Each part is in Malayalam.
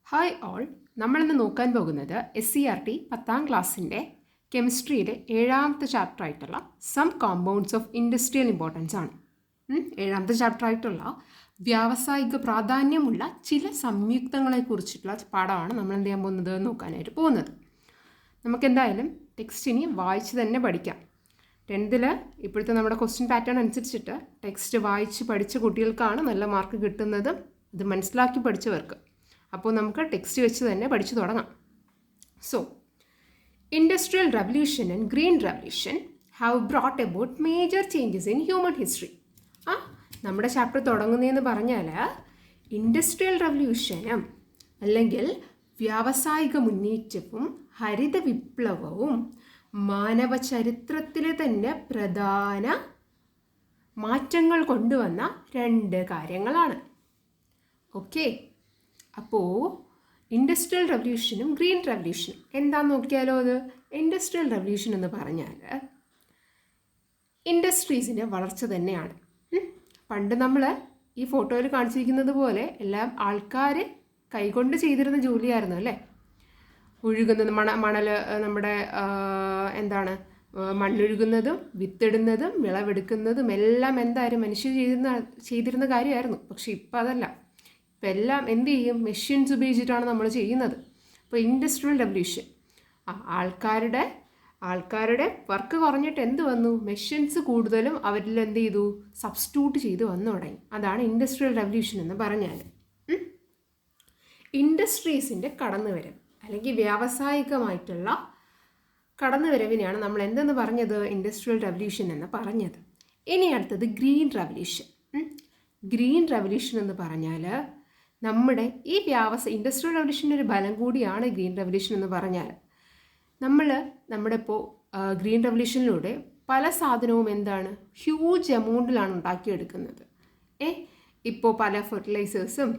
ഹായ് ഓൾ, നമ്മളിന്ന് നോക്കാൻ പോകുന്നത് SCERT 10ാം ക്ലാസ്സിൻ്റെ കെമിസ്ട്രിയുടെ 7ാമത്തെ ചാപ്റ്റർ ആയിട്ടുള്ള some compounds of industrial importance ആണ്. 7ാമത്തെ ചാപ്റ്റർ ആയിട്ടുള്ള വ്യാവസായിക പ്രാധാന്യമുള്ള ചില സംയുക്തങ്ങളെക്കുറിച്ചിട്ടുള്ള പാഠമാണ് നമ്മൾ എന്ത് ചെയ്യാൻ പോകുന്നത് നോക്കാനായിട്ട് പോകുന്നത്. നമുക്കെന്തായാലും ടെക്സ്റ്റ് ഇനി വായിച്ച് തന്നെ പഠിക്കാം. 10th ഇപ്പോഴത്തെ നമ്മുടെ ക്വസ്റ്റ്യൻ പാറ്റേൺ അനുസരിച്ചിട്ട് ടെക്സ്റ്റ് വായിച്ച് പഠിച്ച കുട്ടികൾക്കാണ് നല്ല മാർക്ക് കിട്ടുന്നതും ഇത് മനസ്സിലാക്കി പഠിച്ചവർക്ക്. അപ്പോൾ നമുക്ക് ടെക്സ്റ്റ് വെച്ച് തന്നെ പഠിച്ചു തുടങ്ങാം. So industrial revolution and green revolution have brought about major changes in human history. നമ്മുടെ ചാപ്റ്റർ തുടങ്ങുന്നതെന്ന് പറഞ്ഞാൽ ഇൻഡസ്ട്രിയൽ റവല്യൂഷനും അല്ലെങ്കിൽ വ്യാവസായിക മുന്നേറ്റവും ഹരിത വിപ്ലവവും മാനവ ചരിത്രത്തിലെ തന്നെ പ്രധാന മാറ്റങ്ങൾ കൊണ്ടുവന്ന രണ്ട് കാര്യങ്ങളാണ്. ഓക്കെ, അപ്പോൾ ഇൻഡസ്ട്രിയൽ റവല്യൂഷനും ഗ്രീൻ റവല്യൂഷനും എന്താണെന്ന് നോക്കിയാലോ. അത് ഇൻഡസ്ട്രിയൽ റവല്യൂഷൻ എന്ന് പറഞ്ഞാൽ ഇൻഡസ്ട്രീസിൻ്റെ വളർച്ച തന്നെയാണ്. പണ്ട് നമ്മൾ ഈ ഫോട്ടോയിൽ കാണിച്ചിരിക്കുന്നത് പോലെ എല്ലാം ആൾക്കാർ കൈകൊണ്ട് ചെയ്തിരുന്ന ജോലിയായിരുന്നു അല്ലേ. ഒഴുകുന്നത് മണൽ നമ്മുടെ മണ്ണൊഴുകുന്നതും വിത്തിടുന്നതും വിളവെടുക്കുന്നതും എല്ലാം എന്തായാലും മനുഷ്യർ ചെയ്തിരുന്ന കാര്യമായിരുന്നു. പക്ഷെ ഇപ്പം അതല്ല. ഇപ്പം എല്ലാം എന്ത് ചെയ്യും, മെഷീൻസ് ഉപയോഗിച്ചിട്ടാണ് നമ്മൾ ചെയ്യുന്നത്. അപ്പോൾ ഇൻഡസ്ട്രിയൽ റവല്യൂഷൻ ആൾക്കാരുടെ വർക്ക് കുറഞ്ഞിട്ട് എന്ത് വന്നു, മെഷീൻസ് കൂടുതലും അവരിൽ എന്ത് ചെയ്തു, സബ്സ്റ്റിറ്റ്യൂട്ട് ചെയ്ത് വന്നു തുടങ്ങി. അതാണ് ഇൻഡസ്ട്രിയൽ റവല്യൂഷൻ എന്ന് പറഞ്ഞാൽ. ഇൻഡസ്ട്രീസിൻ്റെ കടന്നുവരവ് അല്ലെങ്കിൽ വ്യാവസായികമായിട്ടുള്ള കടന്നുവരവിനെയാണ് നമ്മൾ എന്തെന്ന് പറഞ്ഞത്, ഇൻഡസ്ട്രിയൽ റവല്യൂഷൻ എന്ന് പറഞ്ഞത്. ഇനി അടുത്തത് ഗ്രീൻ റവല്യൂഷൻ. ഗ്രീൻ റവല്യൂഷൻ എന്ന് പറഞ്ഞാൽ നമ്മുടെ ഈ ഇൻഡസ്ട്രിയൽ റവല്യൂഷൻ്റെ ഒരു ബലം കൂടിയാണ് ഗ്രീൻ റവല്യൂഷൻ എന്ന് പറഞ്ഞാൽ. നമ്മുടെ ഇപ്പോൾ ഗ്രീൻ റവല്യൂഷനിലൂടെ പല സാധനവും ഹ്യൂജ് എമൗണ്ടിലാണ് ഉണ്ടാക്കിയെടുക്കുന്നത്. ഇപ്പോൾ പല ഫെർട്ടിലൈസേഴ്സും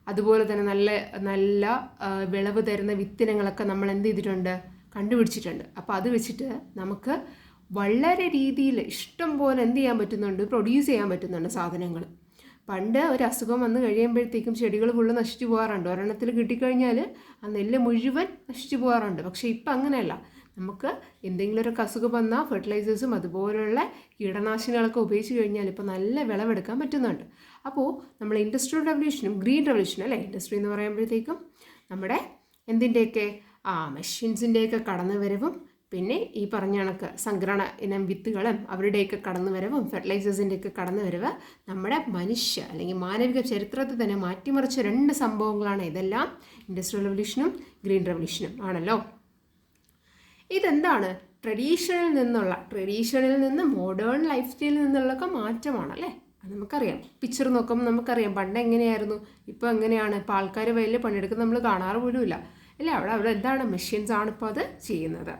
അതുപോലെ തന്നെ നല്ല നല്ല വിളവ് തരുന്ന വിത്തിനങ്ങളൊക്കെ നമ്മൾ എന്ത് ചെയ്തിട്ടുണ്ട്, കണ്ടുപിടിച്ചിട്ടുണ്ട്. അപ്പോൾ അത് വെച്ചിട്ട് നമുക്ക് വളരെ രീതിയിൽ ഇഷ്ടം പോലെ എന്ത് ചെയ്യാൻ പറ്റുന്നുണ്ട്, പ്രൊഡ്യൂസ് ചെയ്യാൻ പറ്റുന്നുണ്ട് സാധനങ്ങൾ. പണ്ട് ഒരു അസുഖം വന്നു കഴിയുമ്പോഴത്തേക്കും ചെടികൾ ഫുള്ള് നശിച്ചു പോകാറുണ്ട്. ഒരെണ്ണത്തിൽ കിട്ടിക്കഴിഞ്ഞാൽ ആ നെല്ല് മുഴുവൻ നശിച്ചു പോകാറുണ്ട്. പക്ഷേ ഇപ്പം അങ്ങനെയല്ല. നമുക്ക് എന്തെങ്കിലും ഒരു അസുഖം വന്നാൽ ഫെർട്ടിലൈസേഴ്സും അതുപോലുള്ള കീടനാശിനികളൊക്കെ ഉപയോഗിച്ച് കഴിഞ്ഞാൽ ഇപ്പോൾ നല്ല വിളവെടുക്കാൻ പറ്റുന്നുണ്ട്. അപ്പോൾ നമ്മൾ ഇൻഡസ്ട്രിയൽ റവല്യൂഷനും ഗ്രീൻ റവല്യൂഷനും അല്ലേ, ഇൻഡസ്ട്രി എന്ന് പറയുമ്പോഴത്തേക്കും നമ്മുടെ എന്തിൻ്റെയൊക്കെ മെഷീൻസിൻ്റെയൊക്കെ കടന്നുവരവും പിന്നെ ഈ പറഞ്ഞ കണക്ക് സംഗ്രഹണ ഇനം വിത്തുകളും അവരുടെയൊക്കെ കടന്നുവരവും ഫെർട്ടിലൈസേഴ്സിൻ്റെയൊക്കെ കടന്നുവരവ് നമ്മുടെ മനുഷ്യ അല്ലെങ്കിൽ മാനവിക ചരിത്രത്തെ തന്നെ മാറ്റിമറിച്ച രണ്ട് സംഭവങ്ങളാണ് ഇതെല്ലാം. ഇൻഡസ്ട്രിയൽ റവല്യൂഷനും ഗ്രീൻ റവല്യൂഷനും ആണല്ലോ. ഇതെന്താണ്, ട്രഡീഷണലിൽ നിന്ന് മോഡേൺ ലൈഫ് സ്റ്റൈലിൽ നിന്നുള്ളൊക്കെ മാറ്റമാണല്ലേ. അത് നമുക്കറിയാം. പിക്ചർ നോക്കുമ്പോൾ നമുക്കറിയാം പണ്ട് എങ്ങനെയായിരുന്നു, ഇപ്പോൾ എങ്ങനെയാണ്. ഇപ്പോൾ ആൾക്കാർ വലിയ പണിയെടുക്കുന്നത് നമ്മൾ കാണാറ് പോലുമില്ല അല്ലേ. അവിടെ എന്താണ്, മെഷീൻസ് ആണ് ഇപ്പോൾ അത് ചെയ്യുന്നത്.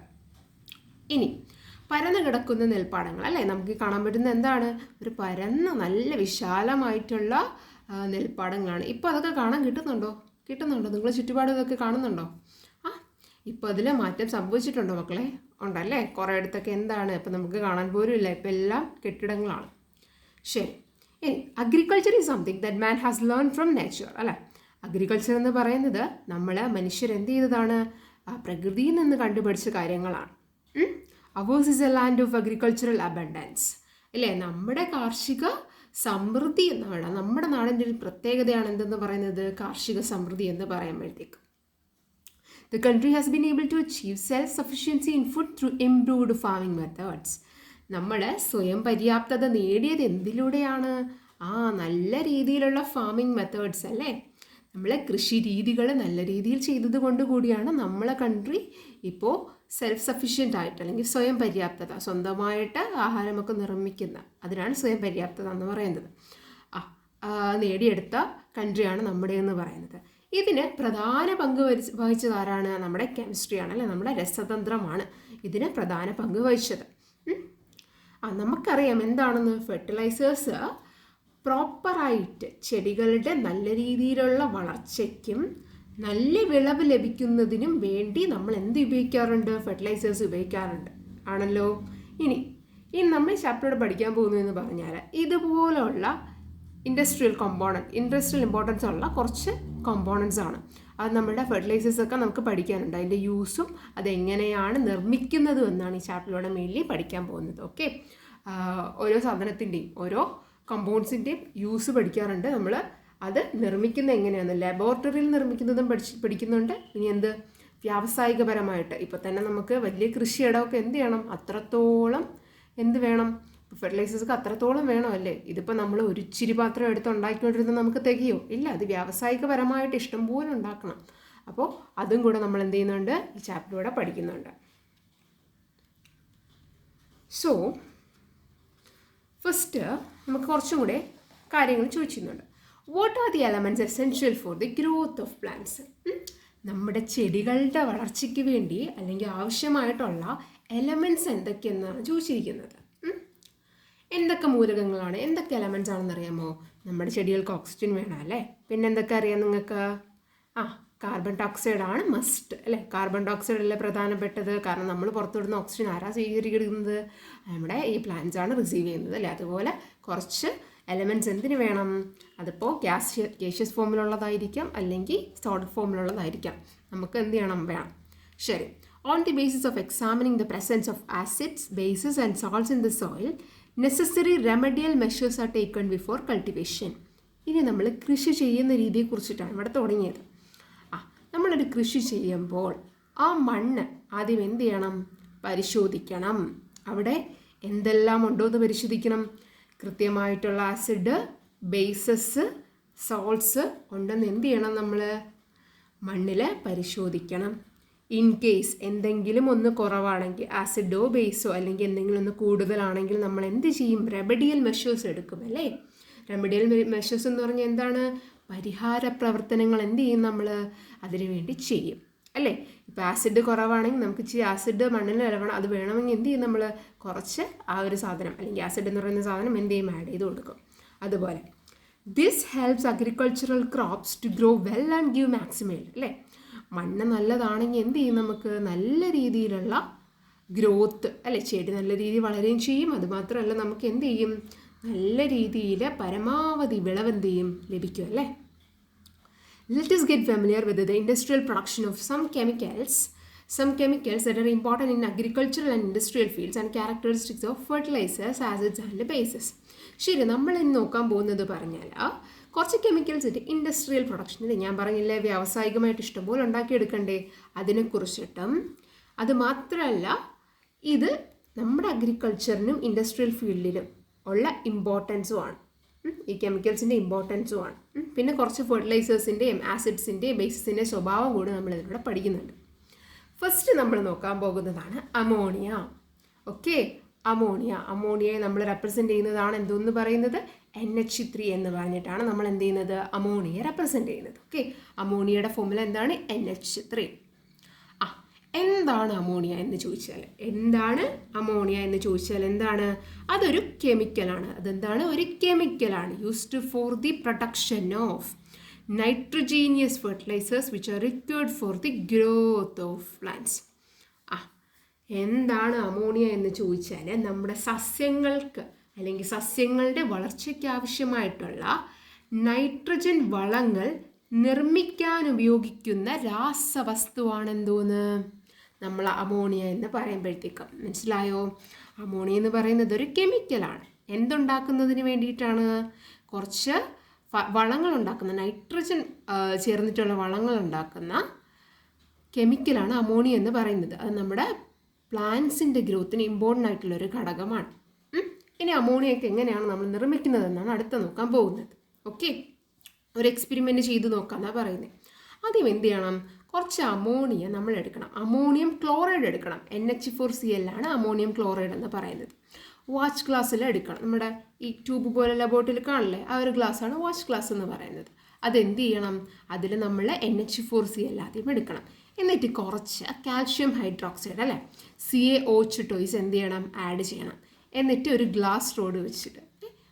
ഇനി പരന്നു കിടക്കുന്ന നെൽപ്പാടങ്ങൾ അല്ലേ, നമുക്ക് കാണാൻ പറ്റുന്ന എന്താണ്, ഒരു പരന്ന നല്ല വിശാലമായിട്ടുള്ള നെൽപ്പാടങ്ങളാണ്. ഇപ്പോൾ അതൊക്കെ കാണാൻ കിട്ടുന്നുണ്ടോ? നിങ്ങൾ ചുറ്റുപാടും ഇതൊക്കെ കാണുന്നുണ്ടോ? ഇപ്പോൾ അതിൽ മാറ്റം സംഭവിച്ചിട്ടുണ്ടോ മക്കളെ? ഉണ്ടല്ലേ. കുറേ ഇടത്തൊക്കെ ഇപ്പം നമുക്ക് കാണാൻ പോലും ഇല്ല. ഇപ്പം എല്ലാം കെട്ടിടങ്ങളാണ്. ശരി, ഇനി agriculture is something that man has learn from nature അല്ലേ. അഗ്രികൾച്ചർ എന്ന് പറയുന്നത് മനുഷ്യർ എന്ത് ചെയ്തതാണ്, പ്രകൃതിയിൽ നിന്ന് കണ്ടുപിടിച്ച കാര്യങ്ങളാണ്. Hours is A land of agricultural abundance അല്ലേ. നമ്മുടെ കാർഷിക സമൃദ്ധി എന്നാണ് നമ്മുടെ നാടിൻ്റെ ഒരു പ്രത്യേകതയാണ് എന്തെന്ന് പറയുന്നത്, കാർഷിക സമൃദ്ധി എന്ന് പറയുമ്പോഴത്തേക്ക്. The country has been able to achieve self-sufficiency in food through improved farming methods. നമ്മൾ സ്വയം പര്യാപ്തത നേടിയത് എന്തിലൂടെയാണ്, നല്ല രീതിയിലുള്ള ഫാമിംഗ് മെത്തേഡ്സ് അല്ലേ. നമ്മൾ കൃഷി രീതികൾ നല്ല രീതിയിൽ ചെയ്തത് കൊണ്ട് കൂടിയാണ് നമ്മളെ കൺട്രി ഇപ്പോൾ സെൽഫ് സഫിഷ്യൻ്റ് ആയിട്ട് അല്ലെങ്കിൽ സ്വയം പര്യാപ്തത, സ്വന്തമായിട്ട് ആഹാരമൊക്കെ നിർമ്മിക്കുന്ന അതിനാണ് സ്വയം പര്യാപ്തത എന്ന് പറയുന്നത്. നേടിയെടുത്ത കൺട്രിയാണ് നമ്മുടെ എന്ന് പറയുന്നത്. ഇതിന് പ്രധാന പങ്ക് വഹിച്ചത് ആരാണ്, നമ്മുടെ കെമിസ്ട്രിയാണ് അല്ലേ, നമ്മുടെ രസതന്ത്രമാണ് ഇതിന് പ്രധാന പങ്ക് വഹിച്ചത്. നമുക്കറിയാം എന്താണെന്ന്, ഫെർട്ടിലൈസേഴ്സ് പ്രോപ്പറായിട്ട് ചെടികളുടെ നല്ല രീതിയിലുള്ള വളർച്ചയ്ക്കും നല്ല വിളവ് ലഭിക്കുന്നതിനും വേണ്ടി നമ്മൾ എന്ത് ഉപയോഗിക്കാറുണ്ട്, ഫെർട്ടിലൈസേഴ്സ് ഉപയോഗിക്കാറുണ്ട് ആണല്ലോ. ഇനി നമ്മൾ ചാപ്റ്ററോട് പഠിക്കാൻ പോകുന്നതെന്ന് പറഞ്ഞാൽ ഇതുപോലുള്ള ഇൻഡസ്ട്രിയൽ ഇമ്പോർട്ടൻസ് ഉള്ള കുറച്ച് കോമ്പോണൻസ് ആണ്. അത് നമ്മുടെ ഫെർട്ടിലൈസേഴ്സൊക്കെ നമുക്ക് പഠിക്കാനുണ്ട്. അതിൻ്റെ യൂസും അതെങ്ങനെയാണ് നിർമ്മിക്കുന്നതും എന്നാണ് ഈ ചാപ്റ്ററിലൂടെ മെയിൻലി പഠിക്കാൻ പോകുന്നത്. ഓക്കെ, ഓരോ സാധനത്തിൻ്റെയും ഓരോ കമ്പൗണ്ട്സിൻ്റെയും യൂസ് പഠിക്കാറുണ്ട് നമ്മൾ. അത് നിർമ്മിക്കുന്നത് എങ്ങനെയാണ്, ലബോറട്ടറിയിൽ നിർമ്മിക്കുന്നതും പഠിക്കുന്നുണ്ട്. ഇനി എന്ത് വ്യാവസായികപരമായിട്ട് ഇപ്പോൾ തന്നെ നമുക്ക് വലിയ കൃഷിയിടമൊക്കെ എന്ത് ചെയ്യണം, അത്രത്തോളം എന്ത് വേണം, ഫെർട്ടിലൈസേഴ്സൊക്കെ അത്രത്തോളം വേണമല്ലേ. ഇതിപ്പോൾ നമ്മൾ ഒരു ഇച്ചിരി പാത്രം എടുത്ത് ഉണ്ടാക്കിക്കൊണ്ടിരുന്നത് നമുക്ക് തികയോ ഇല്ല. അത് വ്യാവസായികപരമായിട്ട് ഇഷ്ടംപോലെ ഉണ്ടാക്കണം. അപ്പോൾ അതും കൂടെ നമ്മൾ എന്ത് ചെയ്യുന്നുണ്ട്, ഈ ചാപ്റ്ററിലൂടെ പഠിക്കുന്നുണ്ട്. സോ ഫസ്റ്റ് നമുക്ക് കുറച്ചും കൂടെ കാര്യങ്ങൾ ചോദിച്ചിരുന്നുണ്ട്. What are the elements essential for the growth of plants? നമ്മുടെ ചെടികളുടെ വളർച്ചയ്ക്ക് വേണ്ടി അല്ലെങ്കിൽ ആവശ്യമായിട്ടുള്ള എലമെൻറ്റ്സ് എന്തൊക്കെയെന്നാണ് ചോദിച്ചിരിക്കുന്നത്. എന്തൊക്കെ മൂലകങ്ങളാണ്, എന്തൊക്കെ എലമെൻറ്റ്സ് ആണെന്ന് അറിയാമോ? നമ്മുടെ ചെടികൾക്ക് ഓക്സിജൻ വേണം അല്ലേ. പിന്നെ എന്തൊക്കെ അറിയാം നിങ്ങൾക്ക്? കാർബൺ ഡൈ ഓക്സൈഡ് ആണ് മസ്റ്റ് അല്ലേ. കാർബൺ ഡൈ ഓക്സൈഡ് അല്ലേ പ്രധാനപ്പെട്ടത്. കാരണം നമ്മൾ പുറത്തുവിടുന്ന ഓക്സിജൻ ആരാ സ്വീകരിക്കുന്നത്? നമ്മുടെ ഈ പ്ലാന്റ്സ് ആണ് റിസീവ് ചെയ്യുന്നത് അല്ലേ. അതുപോലെ കുറച്ച് എലമെൻറ്റ്സ് എന്തിനു വേണം? അതിപ്പോൾ ഗ്യാഷ്യസ് ഫോമിലുള്ളതായിരിക്കാം അല്ലെങ്കിൽ സോളിഡ് ഫോമിലുള്ളതായിരിക്കാം. നമുക്ക് എന്ത് ചെയ്യണം, വേണം. ശരി. On the basis of examining the presence of acids, bases and salts in the soil, necessary remedial measures are taken before cultivation. ഇനി നമ്മൾ കൃഷി ചെയ്യുന്ന രീതിയെക്കുറിച്ചിട്ടാണ് ഇവിടെ തുടങ്ങിയത്. നമ്മളൊരു കൃഷി ചെയ്യുമ്പോൾ ആ മണ്ണ് ആദ്യം എന്ത് ചെയ്യണം, പരിശോധിക്കണം. അവിടെ എന്തെല്ലാം ഉണ്ടോ എന്ന് പരിശോധിക്കണം. കൃത്യമായിട്ടുള്ള ആസിഡ്, ബേസസ്, സോൾട്ട്സ് ഉണ്ടെന്ന് എന്ത് ചെയ്യണം, നമ്മൾ മണ്ണിൽ പരിശോധിക്കണം. ഇൻ കേസ് എന്തെങ്കിലും ഒന്ന് കുറവാണെങ്കിൽ, ആസിഡോ ബേസോ അല്ലെങ്കിൽ എന്തെങ്കിലും ഒന്ന് കൂടുതലാണെങ്കിൽ നമ്മൾ എന്ത് ചെയ്യും, റെമഡിയൽ മെഷേഴ്സ് എടുക്കും അല്ലേ. റെമഡിയൽ മെഷേഴ്സ് എന്ന് പറഞ്ഞാൽ എന്താണ്? പരിഹാര പ്രവർത്തനങ്ങൾ എന്ത് ചെയ്യും, നമ്മൾ അതിനു വേണ്ടി ചെയ്യും അല്ലേ. ഇപ്പോൾ ആസിഡ് കുറവാണെങ്കിൽ നമുക്ക് ഇച്ചിരി ആസിഡ് മണ്ണിൽ ഇലവണം. അത് വേണമെങ്കിൽ എന്ത് ചെയ്യും, നമ്മൾ കുറച്ച് ആ ഒരു സാധനം അല്ലെങ്കിൽ ആസിഡ് എന്ന് പറയുന്ന സാധനം എന്ത് ചെയ്യും, ആഡ് ചെയ്ത് കൊടുക്കും. അതുപോലെ this helps agricultural crops to grow well and give maximum അല്ലേ. മണ്ണ് നല്ലതാണെങ്കിൽ എന്ത് ചെയ്യും, നമുക്ക് നല്ല രീതിയിലുള്ള ഗ്രോത്ത് അല്ലേ, ചെടി നല്ല രീതിയിൽ വളരുകയും ചെയ്യും. അതുമാത്രമല്ല നമുക്ക് എന്ത് ചെയ്യും, നല്ല രീതിയിൽ പരമാവധി വിളവ് എന്ത് ചെയ്യും, ലഭിക്കും അല്ലേ. Let us get familiar with the industrial production of some chemicals that are important in agricultural and industrial fields and characteristics of fertilizers, acids and bases. ശരി, നമ്മൾ ഇന്ന് നോക്കാൻ പോകുന്നത് പറഞ്ഞാൽ കുറച്ച് കെമിക്കൽസിൻ്റെ ഇൻഡസ്ട്രിയൽ പ്രൊഡക്ഷൻ. ഞാൻ പറഞ്ഞില്ലേ വ്യാവസായികമായിട്ട് ഇഷ്ടംപോലെ ഉണ്ടാക്കിയെടുക്കണ്ടേ, അതിനെക്കുറിച്ചിട്ടും അതുമാത്രമല്ല ഇത് നമ്മുടെ അഗ്രികൾച്ചറിനും ഇൻഡസ്ട്രിയൽ ഫീൽഡിലും ഉള്ള ഇമ്പോർട്ടൻസുമാണ്. ഈ കെമിക്കൽസിൻ്റെ ഇമ്പോർട്ടൻസുമാണ്. പിന്നെ കുറച്ച് ഫെർട്ടിലൈസേഴ്സിൻ്റെയും ആസിഡ്സിൻ്റെയും ബേസിസിൻ്റെയും സ്വഭാവം കൂടി നമ്മൾ ഇതിലൂടെ പഠിക്കുന്നുണ്ട്. ഫസ്റ്റ് നമ്മൾ നോക്കാൻ പോകുന്നതാണ് അമോണിയ. ഓക്കെ, അമോണിയയെ നമ്മൾ റെപ്രസെൻ്റ് ചെയ്യുന്നതാണ് എന്തോന്ന് പറയുന്നത്, NH3 എന്ന് പറഞ്ഞിട്ടാണ് നമ്മൾ എന്ത് ചെയ്യുന്നത്, അമോണിയയെ റെപ്രസെൻ്റ് ചെയ്യുന്നത്. ഓക്കെ, അമോണിയയുടെ ഫോർമുല എന്താണ്, NH3. എന്താണ് അമോണിയ എന്ന് ചോദിച്ചാൽ എന്താണ്, അതൊരു കെമിക്കലാണ്. അതെന്താണ്, ഒരു കെമിക്കലാണ്. Used for the production of nitrogenous fertilisers which are required for the growth of plants. എന്താണ് അമോണിയ എന്ന് ചോദിച്ചാൽ നമ്മുടെ സസ്യങ്ങൾക്ക് അല്ലെങ്കിൽ സസ്യങ്ങളുടെ വളർച്ചയ്ക്ക് ആവശ്യമായിട്ടുള്ള നൈട്രജൻ വളങ്ങൾ നിർമ്മിക്കാൻ ഉപയോഗിക്കുന്ന രാസവസ്തുവാണെന്തോന്ന്, നമ്മൾ അമോണിയ എന്ന് പറയുമ്പോഴത്തേക്കും മനസ്സിലായോ. അമോണിയ എന്ന് പറയുന്നത് ഒരു കെമിക്കലാണ്. എന്തുണ്ടാക്കുന്നതിന് വേണ്ടിയിട്ടാണ്, കുറച്ച് വളങ്ങൾ ഉണ്ടാക്കുന്ന നൈട്രജൻ ചേർന്നിട്ടുള്ള വളങ്ങൾ ഉണ്ടാക്കുന്ന കെമിക്കലാണ് അമോണിയ എന്ന് പറയുന്നത്. അത് നമ്മുടെ പ്ലാന്റ്സിൻ്റെ ഗ്രോത്തിന് ഇമ്പോർട്ടൻ്റ് ആയിട്ടുള്ളൊരു ഘടകമാണ്. ഇനി അമോണിയൊക്കെ എങ്ങനെയാണ് നമ്മൾ നിർമ്മിക്കുന്നതെന്നാണ് അടുത്ത നോക്കാൻ പോകുന്നത്. ഓക്കെ, ഒരു എക്സ്പെരിമെൻറ്റ് ചെയ്ത് നോക്കാമെന്നാണ് പറയുന്നത്. ആദ്യം എന്ത് ചെയ്യണം, കുറച്ച് അമോണിയ നമ്മൾ എടുക്കണം. അമോണിയം ക്ലോറൈഡ് എടുക്കണം. NH4Cl ആണ് അമോണിയം ക്ലോറൈഡ് എന്ന് പറയുന്നത്. വാച്ച് ഗ്ലാസ്സിൽ എടുക്കണം. നമ്മുടെ ഈ ട്യൂബ് പോലുള്ള ബോട്ടിൽ കാണില്ലേ, ആ ഒരു ഗ്ലാസ്സാണ് വാച്ച് ഗ്ലാസ് എന്ന് പറയുന്നത്. അതെന്ത് ചെയ്യണം, അതിൽ നമ്മൾ NH4Cl ആദ്യം എടുക്കണം. എന്നിട്ട് കുറച്ച് കാൽഷ്യം ഹൈഡ്രോക്സൈഡ് അല്ലേ, CaOH2 എന്ത് ചെയ്യണം, ആഡ് ചെയ്യണം. എന്നിട്ട് ഒരു ഗ്ലാസ് റോഡ് വെച്ചിട്ട്,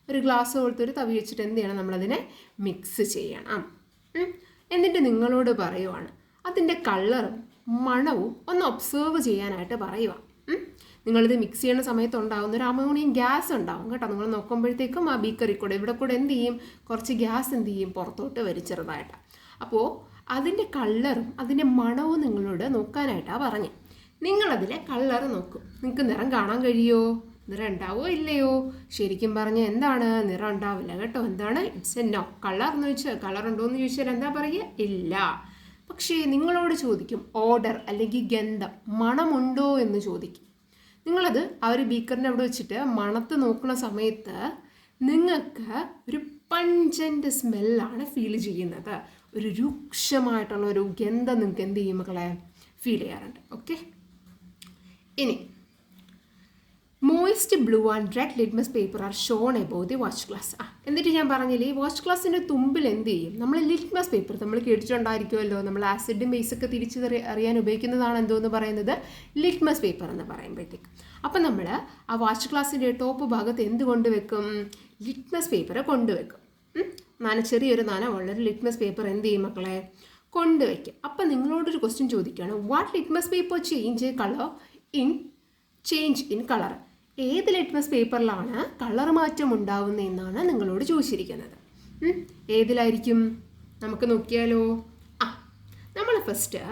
ഒരു ഗ്ലാസ് പോലത്തെ ഒരു തവി വെച്ചിട്ട് എന്ത് ചെയ്യണം, നമ്മളതിനെ മിക്സ് ചെയ്യണം. എന്നിട്ട് നിങ്ങളോട് പറയുവാണ് അതിൻ്റെ കളറും മണവും ഒന്ന് ഒബ്സേർവ് ചെയ്യാനായിട്ട് പറയുക. നിങ്ങളിത് മിക്സ് ചെയ്യുന്ന സമയത്ത് ഉണ്ടാകുന്ന ഒരു അമോണിയം ഗ്യാസ് ഉണ്ടാവും കേട്ടോ. നിങ്ങൾ നോക്കുമ്പോഴത്തേക്കും ആ ബീക്കറിൽ കൂടെ ഇവിടെ കൂടെ എന്ത് ചെയ്യും, കുറച്ച് ഗ്യാസ് എന്ത് ചെയ്യും, പുറത്തോട്ട് വരും ചെറുതായിട്ട്. അപ്പോൾ അതിൻ്റെ കളറും അതിൻ്റെ മണവും നിങ്ങളോട് നോക്കാനായിട്ടാണ് പറഞ്ഞത്. നിങ്ങളതിലെ കളർ നോക്കും. നിങ്ങൾക്ക് നിറം കാണാൻ കഴിയുമോ? നിറം ഉണ്ടാവോ ഇല്ലയോ? ശരിക്കും പറഞ്ഞാൽ എന്താണ്? നിറം ഉണ്ടാവില്ല കേട്ടോ. എന്താണ്? It's A no. കളർ എന്ന് ചോദിച്ചാൽ കളർ ഉണ്ടോ എന്ന് ചോദിച്ചാൽ എന്താ പറയുക? ഇല്ല. പക്ഷേ നിങ്ങളോട് ചോദിക്കും ഓഡർ അല്ലെങ്കിൽ ഗന്ധം, മണമുണ്ടോ എന്ന് ചോദിക്കും. നിങ്ങളത് ആ ഒരു ബീക്കറിൻ്റെ അവിടെ വെച്ചിട്ട് മണത്ത് നോക്കുന്ന സമയത്ത് നിങ്ങൾക്ക് ഒരു പഞ്ചൻ്റ് സ്മെല്ലാണ് ഫീൽ ചെയ്യുന്നത്. ഒരു രൂക്ഷമായിട്ടുള്ള ഒരു ഗന്ധം നിങ്ങൾക്ക് എന്ത് ചെയ്യും മക്കളെ? ഫീൽ ചെയ്യാറുണ്ട്. ഓക്കെ, ഇനി moist blue and red litmus paper are shown above the watch glass. എന്നിട്ട് ഞാൻ പറഞ്ഞില്ലേ, ഈ വാച്ച് ഗ്ലാസിൻ്റെ തുമ്പിൽ എന്ത് ചെയ്യും? നമ്മൾ ലിറ്റ്മസ് പേപ്പർ നമ്മൾ കേട്ടിട്ടുണ്ടായിരിക്കുമല്ലോ. നമ്മൾ ആസിഡും ബേസൊക്കെ അറിയാൻ ഉപയോഗിക്കുന്നതാണ് എന്തോന്ന് പറയുന്നത്? ലിറ്റ്മസ് പേപ്പർ എന്ന് പറയുമ്പോഴത്തേക്ക്. അപ്പം നമ്മൾ ആ വാച്ച് ഗ്ലാസിൻ്റെ ടോപ്പ് ഭാഗത്ത് എന്ത് കൊണ്ടുവെക്കും? Litmus paper കൊണ്ടുവെക്കും. ചെറിയൊരു നനവുള്ളൊരു ലിറ്റ്മസ് പേപ്പർ എന്ത് ചെയ്യും മക്കളെ? കൊണ്ടുവയ്ക്കും. അപ്പം നിങ്ങളോടൊരു ക്വസ്റ്റ്യൻ ചോദിക്കുകയാണ്, what litmus paper change in colour? ഏത് ലിറ്റ്മസ് പേപ്പറിലാണ് കളർ മാറ്റം ഉണ്ടാവുന്നതെന്നാണ് നിങ്ങളോട് ചോദിച്ചിരിക്കുന്നത്. ഏതിലായിരിക്കും? നമുക്ക് നോക്കിയാലോ. നമ്മൾ ഫസ്റ്റ്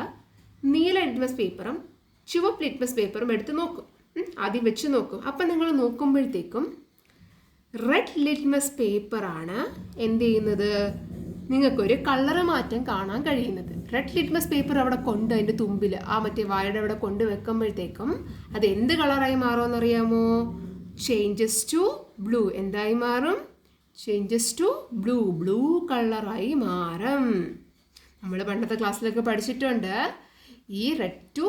നീല ലിറ്റ്മസ് പേപ്പറും ചുവപ്പ് ലിറ്റ്മസ് പേപ്പറും എടുത്ത് നോക്കും. ആദ്യം വെച്ച് നോക്കും. അപ്പം നിങ്ങൾ നോക്കുമ്പോഴത്തേക്കും റെഡ് ലിറ്റ്മസ് പേപ്പറാണ് എന്ത് ചെയ്യുന്നത്? നിങ്ങൾക്കൊരു കളർ മാറ്റം കാണാൻ കഴിയുന്നത്. റെഡ് ലിറ്റ്മസ് പേപ്പർ അവിടെ കൊണ്ട് അതിൻ്റെ തുമ്പിൽ മറ്റേ വായുടെ അവിടെ കൊണ്ട് വെക്കുമ്പോഴത്തേക്കും അത് എന്ത് കളറായി മാറുമെന്നറിയാമോ? Changes to blue. എന്തായി മാറും? Changes to blue. ബ്ലൂ കളറായി മാറും. നമ്മൾ പണ്ടത്തെ ക്ലാസ്സിലൊക്കെ പഠിച്ചിട്ടുണ്ട്. ഈ റെഡ്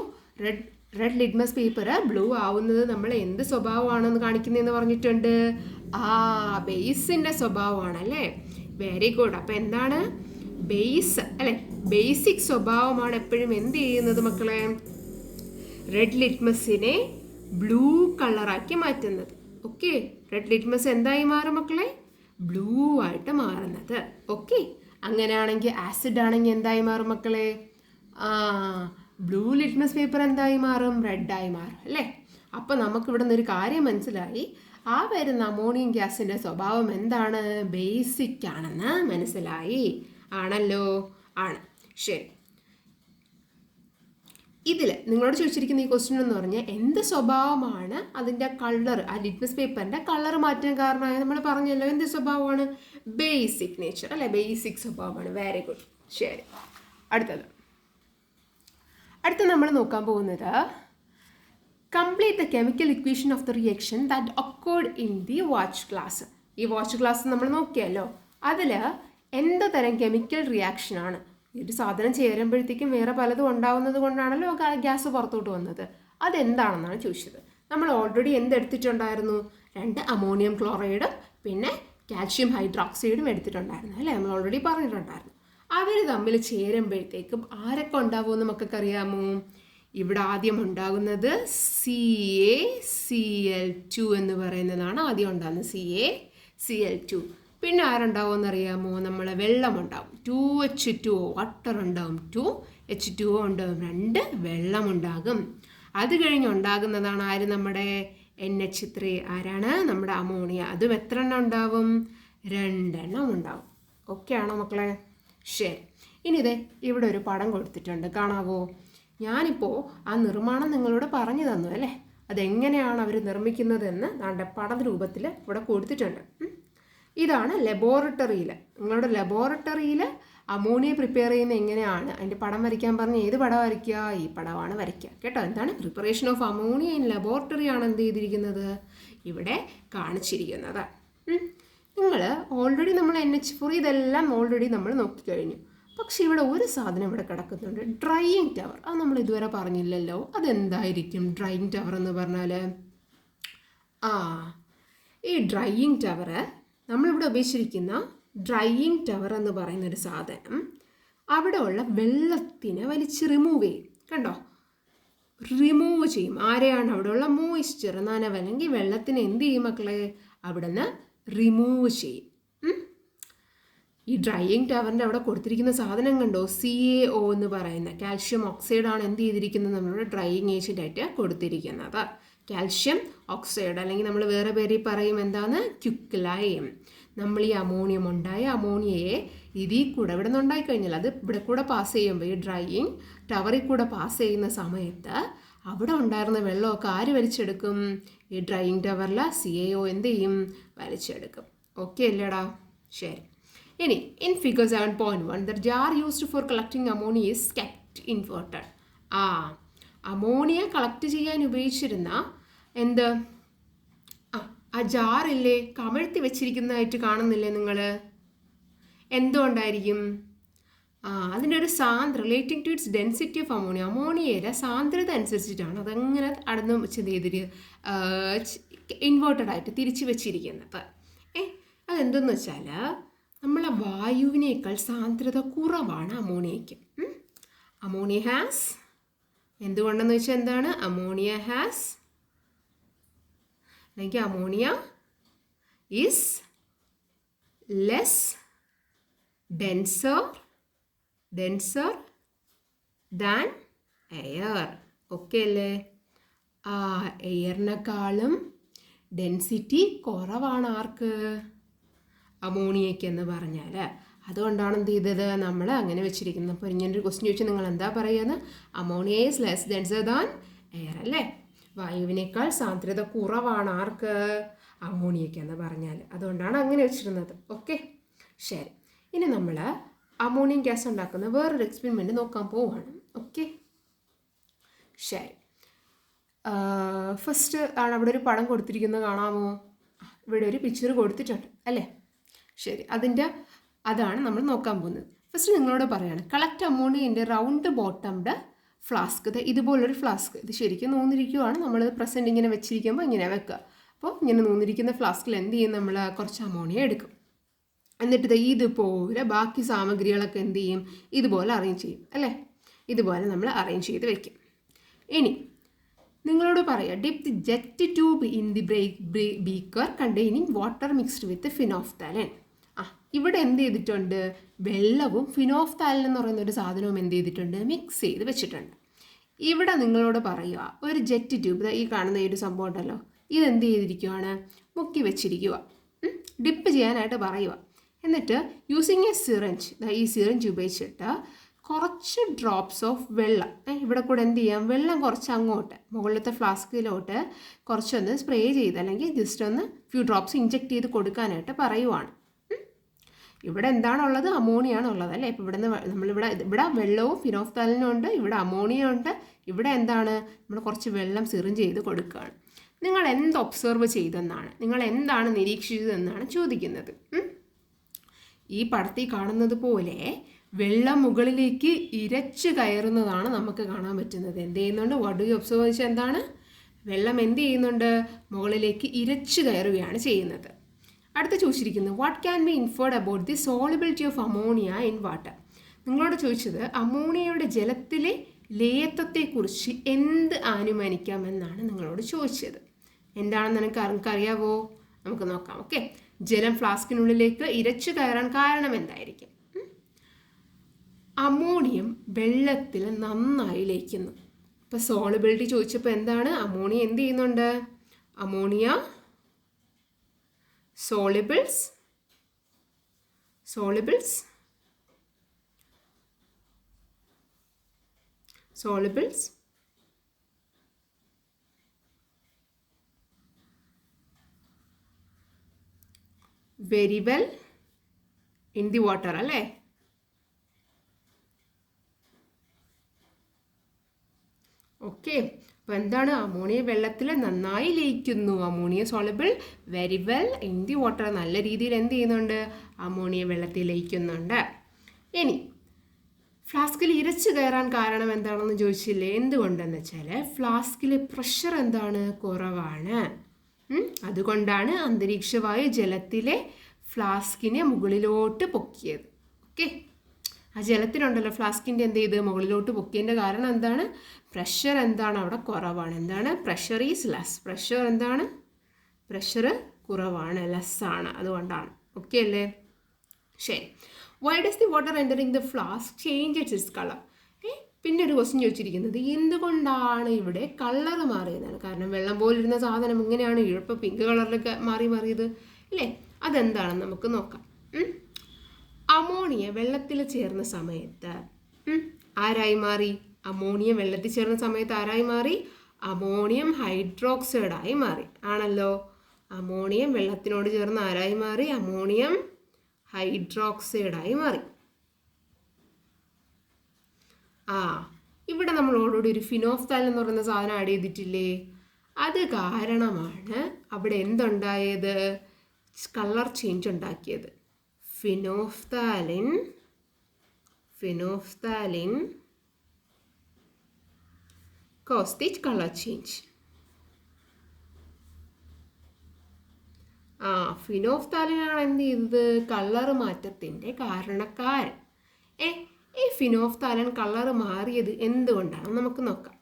ലിറ്റ്മസ് പേപ്പർ ബ്ലൂ ആവുന്നത് നമ്മൾ എന്ത് സ്വഭാവമാണെന്ന് കാണിക്കുന്നതെന്ന് പറഞ്ഞിട്ടുണ്ട്. ബേസിൻ്റെ സ്വഭാവമാണ് അല്ലേ? Very good. അപ്പം എന്താണ്? ബേസ് അല്ലേ? ബേസിക് സ്വഭാവമാണ് എപ്പോഴും എന്ത് ചെയ്യുന്നത് മക്കളെ? റെഡ് ലിറ്റ്മസിനെ ബ്ലൂ കളറാക്കി മാറ്റുന്നത്. ഓക്കെ, റെഡ് ലിറ്റ്മസ് എന്തായി മാറും മക്കളെ? ബ്ലൂ ആയിട്ട് മാറുന്നത്. ഓക്കെ, അങ്ങനെയാണെങ്കിൽ ആസിഡ് ആണെങ്കിൽ എന്തായി മാറും മക്കളെ? ബ്ലൂ ലിറ്റ്മസ് പേപ്പർ എന്തായി മാറും? റെഡായി മാറും അല്ലേ? അപ്പം നമുക്കിവിടെ നിന്നൊരു കാര്യം മനസ്സിലായി. ആ വരുന്ന അമോണിയം ഗ്യാസിൻ്റെ സ്വഭാവം എന്താണ്? ബേസിക് ആണെന്ന് മനസ്സിലായി. ആണല്ലോ? ആണ്. ശരി, ഇതിൽ നിങ്ങളോട് ചോദിച്ചിരിക്കുന്ന ഈ ക്വസ്റ്റ്യൻ എന്ന് പറഞ്ഞാൽ എന്ത് സ്വഭാവമാണ് അതിൻ്റെ കളർ, ആ ലിറ്റ്മസ് പേപ്പറിൻ്റെ കളർ മാറ്റാൻ കാരണമായി? നമ്മൾ പറഞ്ഞല്ലോ എന്ത് സ്വഭാവമാണ്? ബേസിക് നേച്ചർ അല്ലേ? ബേസിക് സ്വഭാവമാണ്. Very good. ശരി, അടുത്ത നമ്മൾ നോക്കാൻ പോകുന്നത് complete the chemical equation of the reaction that occurred in the watch glass. ഈ വാച്ച് ഗ്ലാസ് നമ്മൾ നോക്കിയല്ലോ. അതിൽ എന്ത് തരം കെമിക്കൽ റിയാക്ഷനാണ്? ഒരു സാധനം ചേരുമ്പോഴത്തേക്കും വേറെ പലതും ഉണ്ടാവുന്നത് കൊണ്ടാണല്ലോ ഗ്യാസ് പുറത്തോട്ട് വന്നത്. അതെന്താണെന്നാണ് ചോദിച്ചത്. നമ്മൾ ഓൾറെഡി എന്തെടുത്തിട്ടുണ്ടായിരുന്നു? 2 അമോണിയം ക്ലോറൈഡും പിന്നെ കാൽഷ്യം ഹൈഡ്രോക്സൈഡും എടുത്തിട്ടുണ്ടായിരുന്നു അല്ലേ? നമ്മൾ ഓൾറെഡി പറഞ്ഞിട്ടുണ്ടായിരുന്നു. അവർ തമ്മിൽ ചേരുമ്പോഴത്തേക്കും ആരൊക്കെ ഉണ്ടാവുമെന്ന് നമുക്കറിയാമോ? ഇവിടെ ആദ്യം ഉണ്ടാകുന്നത് CaCl2 എന്ന് പറയുന്നതാണ് ആദ്യം ഉണ്ടാകുന്നത്. CaCl2. പിന്നെ ആരുണ്ടാവുമെന്നറിയാമോ? നമ്മളെ വെള്ളമുണ്ടാവും. 2H2O വാട്ടർ ഉണ്ടാവും. 2H2O ഉണ്ടാവും. 2 വെള്ളമുണ്ടാകും. അത് കഴിഞ്ഞ് ഉണ്ടാകുന്നതാണ് ആര്? നമ്മുടെ NH3. ആരാണ്? നമ്മുടെ അമോണിയ. അതും എത്ര എണ്ണം ഉണ്ടാവും? 2 എണ്ണം ഉണ്ടാവും. ഓക്കെ ആണോ മക്കളെ? ശരി, ഇനി ഇവിടെ ഒരു പടം കൊടുത്തിട്ടുണ്ട്, കാണാവോ? ഞാനിപ്പോൾ ആ നിർമ്മാണം നിങ്ങളോട് പറഞ്ഞു തന്നു അല്ലേ? അതെങ്ങനെയാണ് അവർ നിർമ്മിക്കുന്നതെന്ന് പടം രൂപത്തിൽ ഇവിടെ കൊടുത്തിട്ടുണ്ട്. ഇതാണ് ലബോറട്ടറിയിൽ. നിങ്ങളുടെ ലബോറട്ടറിയിൽ അമോണിയ പ്രിപ്പയർ ചെയ്യുന്നത് എങ്ങനെയാണ്? അതിൻ്റെ പടം വരയ്ക്കാൻ പറഞ്ഞ് ഏത് പടം വരയ്ക്കുക? ഈ പടമാണ് വരയ്ക്കുക കേട്ടോ. എന്താണ്? പ്രിപ്പറേഷൻ ഓഫ് അമോണിയ ഇൻ ലബോറട്ടറിയാണ് എന്ത് ചെയ്തിരിക്കുന്നത്? ഇവിടെ കാണിച്ചിരിക്കുന്നത്. നിങ്ങൾ ഓൾറെഡി നമ്മൾ NH4 ഇതെല്ലാം ഓൾറെഡി നമ്മൾ നോക്കിക്കഴിഞ്ഞു. പക്ഷെ ഇവിടെ ഒരു സാധനം ഇവിടെ കിടക്കുന്നുണ്ട്, ഡ്രൈയിങ് ടവർ. അത് നമ്മൾ ഇതുവരെ പറഞ്ഞില്ലല്ലോ. അതെന്തായിരിക്കും ഡ്രൈയിങ് ടവർ എന്ന് പറഞ്ഞാൽ? ഈ ഡ്രൈയിങ് ടവർ നമ്മളിവിടെ ഉപയോഗിച്ചിരിക്കുന്ന ഡ്രൈയിങ് ടവർ എന്ന് പറയുന്നൊരു സാധനം അവിടെ ഉള്ള വെള്ളത്തിനെ വലിച്ച് റിമൂവ് ചെയ്യും. കണ്ടോ? റിമൂവ് ചെയ്യും. ആരെയാണ്? അവിടെ ഉള്ള മോയ്സ്ചർ, നനവ് അല്ലെങ്കിൽ വെള്ളത്തിനെ എന്ത് ചെയ്യും മക്കളെ? അവിടെ നിന്ന് റിമൂവ് ചെയ്യും. ഈ ഡ്രൈയിങ് ടവറിൻ്റെ അവിടെ കൊടുത്തിരിക്കുന്ന സാധനം കണ്ടോ? CaO എന്ന് പറയുന്ന കാൽഷ്യം ഓക്സൈഡാണ് എന്ത് ചെയ്തിരിക്കുന്നത്? നമ്മളുടെ ഡ്രൈയിങ് ഏജൻ്റായിട്ട് കൊടുത്തിരിക്കുന്നത്. കാൽഷ്യം ഓക്സൈഡ് അല്ലെങ്കിൽ നമ്മൾ വേറെ പേരിൽ പറയും എന്താണ്? ക്വിക്ലൈം. നമ്മൾ ഈ അമോണിയം ഉണ്ടായ അമോണിയയെ ഇതിൽ കൂടെ ഇവിടെ നിന്ന് ഉണ്ടായിക്കഴിഞ്ഞാൽ അത് ഇവിടെ കൂടെ പാസ് ചെയ്യുമ്പോൾ ഈ ഡ്രൈയിങ് ടവറിൽ കൂടെ പാസ് ചെയ്യുന്ന സമയത്ത് അവിടെ ഉണ്ടായിരുന്ന വെള്ളമൊക്കെ ആര് വലിച്ചെടുക്കും? ഈ ഡ്രൈയിങ് ടവറിൽ CaO എന്ത് ചെയ്യും? വലിച്ചെടുക്കും. ഓക്കെ അല്ലേടാ? ശരി. ഇനി in figure 7.1 the jar used for collecting ammonia is kept inverted. Ammonia collect ചെയ്യാൻ ഉപയോഗിച്ചിരുന്ന എന്ത് ആ ജാറില്ലേ കമഴ്ത്തി വെച്ചിരിക്കുന്നതായിട്ട് കാണുന്നില്ലേ നിങ്ങൾ? എന്തുകൊണ്ടായിരിക്കും? അതിൻ്റെ ഒരു relating to its density of ammonia, അമോണിയയുടെ സാന്ദ്രത അനുസരിച്ചിട്ടാണ് അതങ്ങനെ അടന്ന് ചെയ്തിട്ട് ഇൻവേർട്ടഡ് ആയിട്ട് തിരിച്ചു വെച്ചിരിക്കുന്നത്. അതെന്തെന്ന് വെച്ചാൽ നമ്മളെ വായുവിനേക്കാൾ സാന്ദ്രത കുറവാണ് അമോണിയയ്ക്ക്. അമോണിയ ഹാസ് എന്തുകൊണ്ടെന്ന് വെച്ചാൽ എന്താണ്? അമോണിയ ഹാസ് അല്ലെങ്കിൽ ammonia is less denser than air. Okay അല്ലേ? എയറിനേക്കാളും ഡെൻസിറ്റി കുറവാണ് ആർക്ക്? അമോണിയയ്ക്ക് എന്ന് പറഞ്ഞാൽ. അതുകൊണ്ടാണ് എന്ത് ചെയ്തത് നമ്മൾ അങ്ങനെ വെച്ചിരിക്കുന്നത്. അപ്പോൾ ഇങ്ങനൊരു ക്വസ്റ്റ്യൻ ചോദിച്ചാൽ നിങ്ങൾ എന്താ പറയുന്നത്? Ammonia is less denser than air അല്ലേ? വായുവിനേക്കാൾ സാന്ദ്രത കുറവാണ് ആർക്ക്? അമോണിയയ്ക്ക് എന്ന് പറഞ്ഞാൽ. അതുകൊണ്ടാണ് അങ്ങനെ വെച്ചിരുന്നത്. ഓക്കെ, ശരി. ഇനി നമ്മൾ അമോണിയം ഗ്യാസ് ഉണ്ടാക്കുന്ന വേറൊരു എക്സ്പെരിമെൻ്റ് നോക്കാൻ പോവുകയാണ്. ഓക്കെ, ശരി. ഫസ്റ്റ് ആണ് അവിടെ ഒരു പടം കൊടുത്തിരിക്കുന്നത്, കാണാമോ? ഇവിടെ ഒരു പിക്ചർ കൊടുത്തിട്ടുണ്ട് അല്ലേ? ശരി, അതാണ് നമ്മൾ നോക്കാൻ പോകുന്നത്. ഫസ്റ്റ് നിങ്ങളോട് പറയാണ്, കളക്ട് അമോണിയൻ്റെ റൗണ്ട് ബോട്ടംഡ് ഫ്ലാസ്ക്. ഇതുപോലൊരു ഫ്ലാസ്ക്, ഇത് ശരിക്കും നൂന്നിരിക്കുവാണ്. നമ്മൾ പ്രസൻറ്റ് ഇങ്ങനെ വെച്ചിരിക്കുമ്പോൾ ഇങ്ങനെ വെക്കുക. അപ്പോൾ ഇങ്ങനെ നൂന്നിരിക്കുന്ന ഫ്ലാസ്കിൽ എന്ത് ചെയ്യും? നമ്മൾ കുറച്ച് അമോണിയ എടുക്കും. എന്നിട്ട് ഇതുപോലെ ബാക്കി സാമഗ്രികളൊക്കെ എന്ത് ചെയ്യും? ഇതുപോലെ അറേഞ്ച് ചെയ്യും അല്ലേ? ഇതുപോലെ നമ്മൾ അറേഞ്ച് ചെയ്ത് വെക്കും. ഇനി നിങ്ങളോട് പറയാം, dip the jet tube in the beaker containing water mixed with phenolphthalein. ഇവിടെ എന്ത് ചെയ്തിട്ടുണ്ട്? വെള്ളവും ഫിനോഫ്താലിൻ എന്ന് പറയുന്ന ഒരു സാധനവും എന്ത് ചെയ്തിട്ടുണ്ട്? മിക്സ് ചെയ്ത് വെച്ചിട്ടുണ്ട്. ഇവിടെ നിങ്ങളോട് പറയുക, ഒരു ജെറ്റ് ട്യൂബ്, ഈ കാണുന്ന ഈ ഒരു സംഭവം ഉണ്ടല്ലോ, ഇതെന്ത് ചെയ്തിരിക്കുകയാണ്? മുക്കി വെച്ചിരിക്കുക. ഡിപ്പ് ചെയ്യാനായിട്ട് പറയുക. എന്നിട്ട് യൂസിങ് എ സിറിഞ്ച്, ഈ സിറിഞ്ച് ഉപയോഗിച്ചിട്ട് കുറച്ച് ഡ്രോപ്സ് ഓഫ് വെള്ളം ഇവിടെ കൂടെ എന്ത് ചെയ്യാം? വെള്ളം കുറച്ച് അങ്ങോട്ട് മുകളിലത്തെ ഫ്ലാസ്കിലോട്ട് കുറച്ചൊന്ന് സ്പ്രേ ചെയ്ത് അല്ലെങ്കിൽ ജസ്റ്റ് ഒന്ന് ഫ്യൂ ഡ്രോപ്സ് ഇഞ്ചെക്ട് ചെയ്ത് കൊടുക്കാനായിട്ട് പറയുവാണ്. ഇവിടെ എന്താണുള്ളത്? അമോണിയാണ് ഉള്ളത് അല്ലേ? ഇപ്പോൾ ഇവിടെ വെള്ളവും ഫിനോഫ്താലിനും ഉണ്ട്, ഇവിടെ അമോണിയ ഉണ്ട്, ഇവിടെ എന്താണ്? നമ്മൾ കുറച്ച് വെള്ളം സിറിഞ്ച് ചെയ്ത് കൊടുക്കുകയാണ്. നിങ്ങൾ എന്ത് ഒബ്സർവ് ചെയ്തെന്നാണ്, നിങ്ങൾ എന്താണ് നിരീക്ഷിച്ചതെന്നാണ് ചോദിക്കുന്നത്. ഈ പടത്തിൽ കാണുന്നത് പോലെ വെള്ളം മുകളിലേക്ക് ഇരച്ച് കയറുന്നതാണ് നമുക്ക് കാണാൻ പറ്റുന്നത്. എന്ത് ചെയ്യുന്നുണ്ട്? വാട്ട് ഡു യു ഒബ്സർവ് വെച്ചാൽ എന്താണ്? വെള്ളം എന്ത് ചെയ്യുന്നുണ്ട്? മുകളിലേക്ക് ഇരച്ച് കയറുകയാണ് ചെയ്യുന്നത്. അടുത്ത് ചോദിച്ചിരിക്കുന്നത്, what can be inferred about the solubility of ammonia in water. നിങ്ങളോട് ചോദിച്ചത് അമോണിയയുടെ ജലത്തിലെ ലേയത്വത്തെക്കുറിച്ച് എന്ത് അനുമാനിക്കാമെന്നാണ് നിങ്ങളോട് ചോദിച്ചത്. എന്താണെന്ന് നിനക്കറിയാവോ? നമുക്ക് നോക്കാം. ഓക്കെ, ജലം ഫ്ലാസ്കിനുള്ളിലേക്ക് ഇരച്ചു കയറാൻ കാരണം എന്തായിരിക്കും? അമോണിയം വെള്ളത്തിൽ നന്നായി ലയിക്കുന്നു. ഇപ്പോൾ സോളിബിലിറ്റി ചോദിച്ചപ്പോൾ എന്താണ്? അമോണിയ എന്ത് ചെയ്യുന്നുണ്ട്? Ammonia solubles very well in the water അല്ലേ? ഓക്കെ, അപ്പോൾ എന്താണ്? അമോണിയ വെള്ളത്തിൽ നന്നായി ലയിക്കുന്നു. Ammonia soluble very well in the water. നല്ല രീതിയിൽ എന്ത് ചെയ്യുന്നുണ്ട്? അമോണിയ വെള്ളത്തിൽ ലയിക്കുന്നുണ്ട്. ഇനി ഫ്ലാസ്കിൽ ഇരച്ചു കയറാൻ കാരണം എന്താണെന്ന് ചോദിച്ചില്ലേ? എന്തുകൊണ്ടെന്ന് വെച്ചാൽ ഫ്ലാസ്കിലെ പ്രഷർ എന്താണ്? കുറവാണ്. അതുകൊണ്ടാണ് അന്തരീക്ഷവായു ജലത്തിലെ ഫ്ലാസ്കിനെ മുകളിലോട്ട് പൊക്കിയത്. ഓക്കെ, ആ ജലത്തിനുണ്ടല്ലോ ഫ്ലാസ്കിൻ്റെ എന്ത് ചെയ്ത് മുകളിലോട്ട് പൊക്കിയതിൻ്റെ കാരണം എന്താണ്? പ്രഷർ എന്താണ്? അവിടെ കുറവാണ്. എന്താണ്? Pressure is less. പ്രഷർ എന്താണ്? പ്രഷർ കുറവാണ്, ലെസ്സാണ്, അതുകൊണ്ടാണ്. ഓക്കെ അല്ലേ? ശരി. Why does the water entering the flask changes its colour? പിന്നെ ഒരു ക്വസ്റ്റ്യൻ ചോദിച്ചിരിക്കുന്നത്, എന്തുകൊണ്ടാണ് ഇവിടെ കളർ മാറിയതാണ്? കാരണം വെള്ളം പോലിരുന്ന സാധനം ഇങ്ങനെയാണ് ഇപ്പോൾ പിങ്ക് കളറിലൊക്കെ മാറിയത് അല്ലേ? അതെന്താണെന്ന് നമുക്ക് നോക്കാം. അമോണിയ വെള്ളത്തിൽ ചേർന്ന സമയത്ത് ആരായി മാറി? അമോണിയ വെള്ളത്തിൽ ചേർന്ന സമയത്ത് ആരായി മാറി? അമോണിയം ഹൈഡ്രോക്സൈഡായി മാറി. ആണല്ലോ, അമോണിയം വെള്ളത്തിനോട് ചേർന്ന് ആരായി മാറി? അമോണിയം ഹൈഡ്രോക്സൈഡായി മാറി. ഇവിടെ നമ്മൾ ഓൾറെഡി ഒരു ഫിനോഫ്താലിൻ എന്ന് പറയുന്ന സാധനം ആഡ് ചെയ്തിട്ടില്ലേ? അത് കാരണമാണ് അവിടെ എന്തുണ്ടായത്? കളർ ചേഞ്ച് ഉണ്ടാക്കിയത്. Phenolphthalein caused the color change. ഫിനോഫ്താലിനാണ് എന്ത് ചെയ്തത്? കളർ മാറ്റത്തിൻ്റെ കാരണക്കാരൻ. ഈ ഫിനോഫ്താലിൻ കളർ മാറിയത് എന്തുകൊണ്ടാണ് നമുക്ക് നോക്കാം.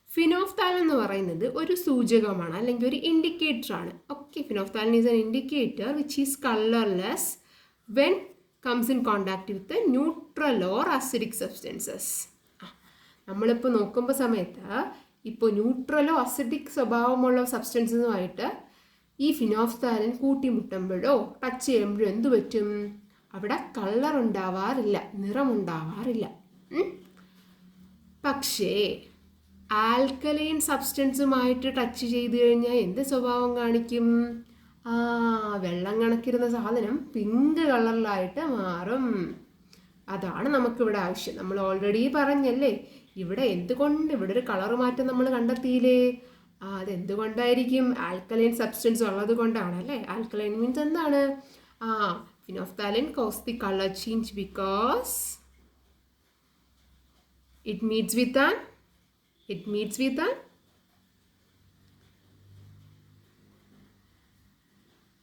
ഫിനോഫ്താലിൻ എന്ന് പറയുന്നത് ഒരു സൂചകമാണ്, അല്ലെങ്കിൽ ഒരു ഇൻഡിക്കേറ്റർ ആണ്. Okay, phenolphthalein is an indicator which is colourless when comes in contact with neutral or acidic substances. നമ്മളിപ്പോൾ നോക്കുമ്പോൾ സമയത്ത് ഇപ്പോൾ ന്യൂട്രലോ അസിഡിക് സ്വഭാവമുള്ള സബ്സ്റ്റൻസുമായിട്ട് ഈ ഫിനോഫ്താലിൻ കൂട്ടിമുട്ടുമ്പോഴോ ടച്ച് ചെയ്യുമ്പോഴോ എന്ത് പറ്റും? അവിടെ കളർ ഉണ്ടാവാറില്ല, നിറമുണ്ടാവാറില്ല. പക്ഷേ ആൽക്കലൈൻ സബ്സ്റ്റൻസുമായിട്ട് ടച്ച് ചെയ്ത് കഴിഞ്ഞാൽ എന്ത് സ്വഭാവം കാണിക്കും? വെള്ളം കണക്കിരുന്ന സാധനം പിങ്ക് കളറിലായിട്ട് മാറും. അതാണ് നമുക്കിവിടെ ആവശ്യം. നമ്മൾ ഓൾറെഡി പറഞ്ഞല്ലേ, ഇവിടെ എന്തുകൊണ്ട് ഇവിടെ ഒരു കളർ മാറ്റം നമ്മൾ കണ്ടെത്തിയില്ലേ? അതെന്തുകൊണ്ടായിരിക്കും? ആൽക്കലൈൻ സബ്സ്റ്റൻസ് ഉള്ളത് കൊണ്ടാണ് അല്ലേ. ആൽക്കലൈൻ മീൻസ് എന്താണ്? Phenolphthalein cause the colour change because it meets with an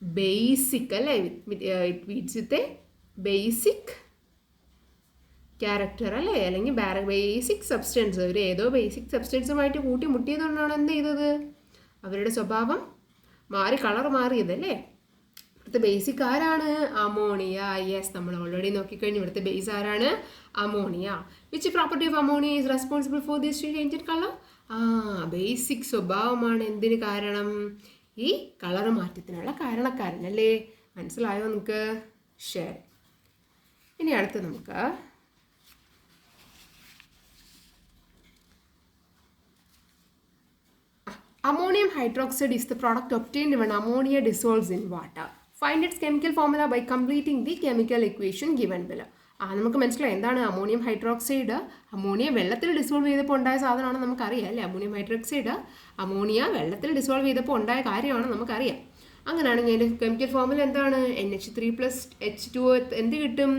basic അല്ലേ, it meets with a basic character അല്ലേ, അല്ലെങ്കിൽ ബേസിക് സബ്സ്റ്റൻസ്. ഒരു ഏതോ ബേസിക് സബ്സ്റ്റൻസുമായിട്ട് കൂട്ടിമുട്ടിയതുകൊണ്ടാണ് എന്ത് ചെയ്തത്? അവരുടെ സ്വഭാവം മാറി, കളർ മാറിയതല്ലേ. ഇവിടുത്തെ ബേസിക് ആരാണ്? അമോണിയ. യെസ്, നമ്മൾ ഓൾറെഡി നോക്കിക്കഴിഞ്ഞു. ഇവിടുത്തെ ബേസ് ആരാണ്? Ammonia. Which property of ammonia is responsible for this change in colour? Basic സ്വഭാവമാണ് എന്തിന് കാരണം? ഈ കളർ മാറ്റത്തിനുള്ള കാരണക്കാരൻ അല്ലേ. മനസ്സിലായോ നമുക്ക്? ശരി, ഇനി അടുത്ത് നമുക്ക് ammonium hydroxide is the product obtained when ammonia dissolves in water. Find its chemical formula by completing the chemical equation given below. നമുക്ക് മനസ്സിലായി എന്താണ് അമോണിയം ഹൈഡ്രോക്സൈഡ്. അമോണിയ വെള്ളത്തിൽ ഡിസോൾവ് ചെയ്തപ്പോൾ ഉണ്ടായ സാധനമാണ് നമുക്കറിയാം അല്ലേ. അമോണിയം ഹൈഡ്രോക്സൈഡ് അമോണിയ വെള്ളത്തിൽ ഡിസോൾവ് ചെയ്തപ്പോൾ ഉണ്ടായ കാര്യമാണ് നമുക്കറിയാം. അങ്ങനെയാണെങ്കിൽ അതിൻ്റെ കെമിക്കൽ ഫോർമുല എന്താണ്? NH3+H2O എന്ത് കിട്ടും?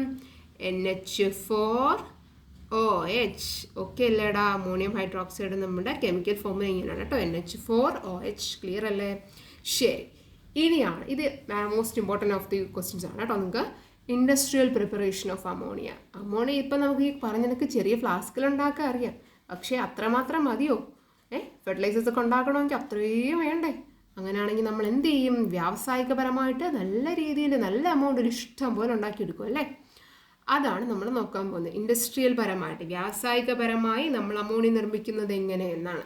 NH4OH. ഓക്കെ അല്ലേടാ? അമോണിയം ഹൈഡ്രോക്സൈഡ് നമ്മുടെ കെമിക്കൽ ഫോർമുല ഇങ്ങനെയാണ് കേട്ടോ, NH4OH. ക്ലിയർ അല്ലേ? ശരി, ഇനിയാണ് ഇത് most important of the questions ആണ് കേട്ടോ. നമുക്ക് industrial preparation of ammonia. Ammonia ഇപ്പം നമുക്ക് ഈ പറഞ്ഞതൊക്കെ ചെറിയ ഫ്ലാസ്കിൽ ഉണ്ടാക്കാൻ അറിയാം, പക്ഷേ അത്രമാത്രം മതിയോ? ഫെർട്ടിലൈസേഴ്സ് ഒക്കെ ഉണ്ടാക്കണമെങ്കിൽ അത്രയും വേണ്ടേ? അങ്ങനെയാണെങ്കിൽ നമ്മൾ എന്ത് ചെയ്യും? വ്യാവസായികപരമായിട്ട് നല്ല രീതിയിൽ നല്ല എമൗണ്ട് ഒരു ഇഷ്ടം പോലെ ഉണ്ടാക്കിയെടുക്കും അല്ലേ. അതാണ് നമ്മൾ നോക്കാൻ പോകുന്നത്. ഇൻഡസ്ട്രിയൽ പരമായിട്ട് വ്യാവസായികപരമായി നമ്മൾ അമോണിയ നിർമ്മിക്കുന്നത് എങ്ങനെയെന്നാണ്.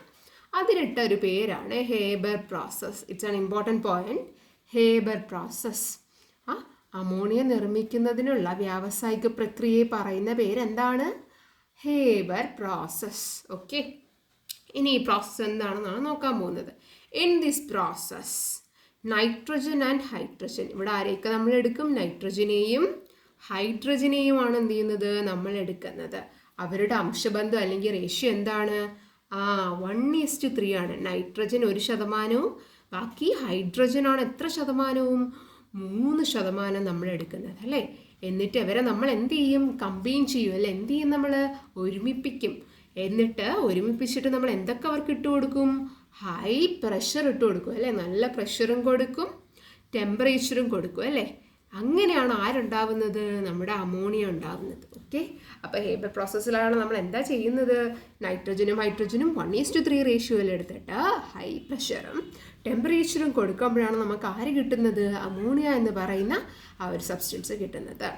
അതിനിട്ട ഒരു പേരാണ് Haber process. It's an important point. Haber process. Ammonia നിർമ്മിക്കുന്നതിനുള്ള വ്യാവസായിക പ്രക്രിയയെ പറയുന്ന പേരെന്താണ്? Haber process. ഓക്കെ, ഇനി ഈ പ്രോസസ്സ് എന്താണെന്നാണ് നോക്കാൻ പോകുന്നത്. In this process nitrogen and hydrogen, ഇവിടെ ആരെയൊക്കെ നമ്മൾ എടുക്കും? നൈട്രജനെയും ഹൈഡ്രജനെയുമാണ് എന്ത് ചെയ്യുന്നത്? നമ്മൾ എടുക്കുന്നത്. അവരുടെ അംശബന്ധം അല്ലെങ്കിൽ റേഷ്യോ എന്താണ്? 1:3 ആണ്. നൈട്രജൻ 1%, ബാക്കി ഹൈഡ്രജനാണ് എത്ര ശതമാനവും? 3% നമ്മൾ എടുക്കുന്നത് അല്ലേ. എന്നിട്ട് ഇവരെ നമ്മൾ എന്ത് ചെയ്യും? കമ്പൈൻ ചെയ്യും അല്ലേ. എന്ത് ചെയ്യും? നമ്മൾ ഒരുമിപ്പിക്കും. എന്നിട്ട് ഒരുമിപ്പിച്ചിട്ട് നമ്മൾ എന്തൊക്കെ അവർക്ക് ഇട്ട് കൊടുക്കും? ഹൈ പ്രഷർ ഇട്ട് കൊടുക്കും അല്ലേ. നല്ല പ്രഷറും കൊടുക്കും, ടെമ്പറേച്ചറും കൊടുക്കും അല്ലേ. അങ്ങനെയാണ് ആരുണ്ടാവുന്നത്? നമ്മുടെ അമോണിയ ഉണ്ടാവുന്നത്. ഓക്കെ, അപ്പോൾ ഹേബർ പ്രോസസ്സിലാണ് നമ്മൾ എന്താ ചെയ്യുന്നത്? നൈട്രജനും ഹൈഡ്രജനും 1:3 റേഷ്യോയിൽ എടുത്തിട്ട് ഹൈ പ്രഷറും ടെമ്പറേച്ചറും കൊടുക്കുമ്പോഴാണ് നമുക്ക് ആര് കിട്ടുന്നത്? അമോണിയ എന്ന് പറയുന്ന ആ ഒരു സബ്സ്റ്റൻസ് കിട്ടുന്നത്.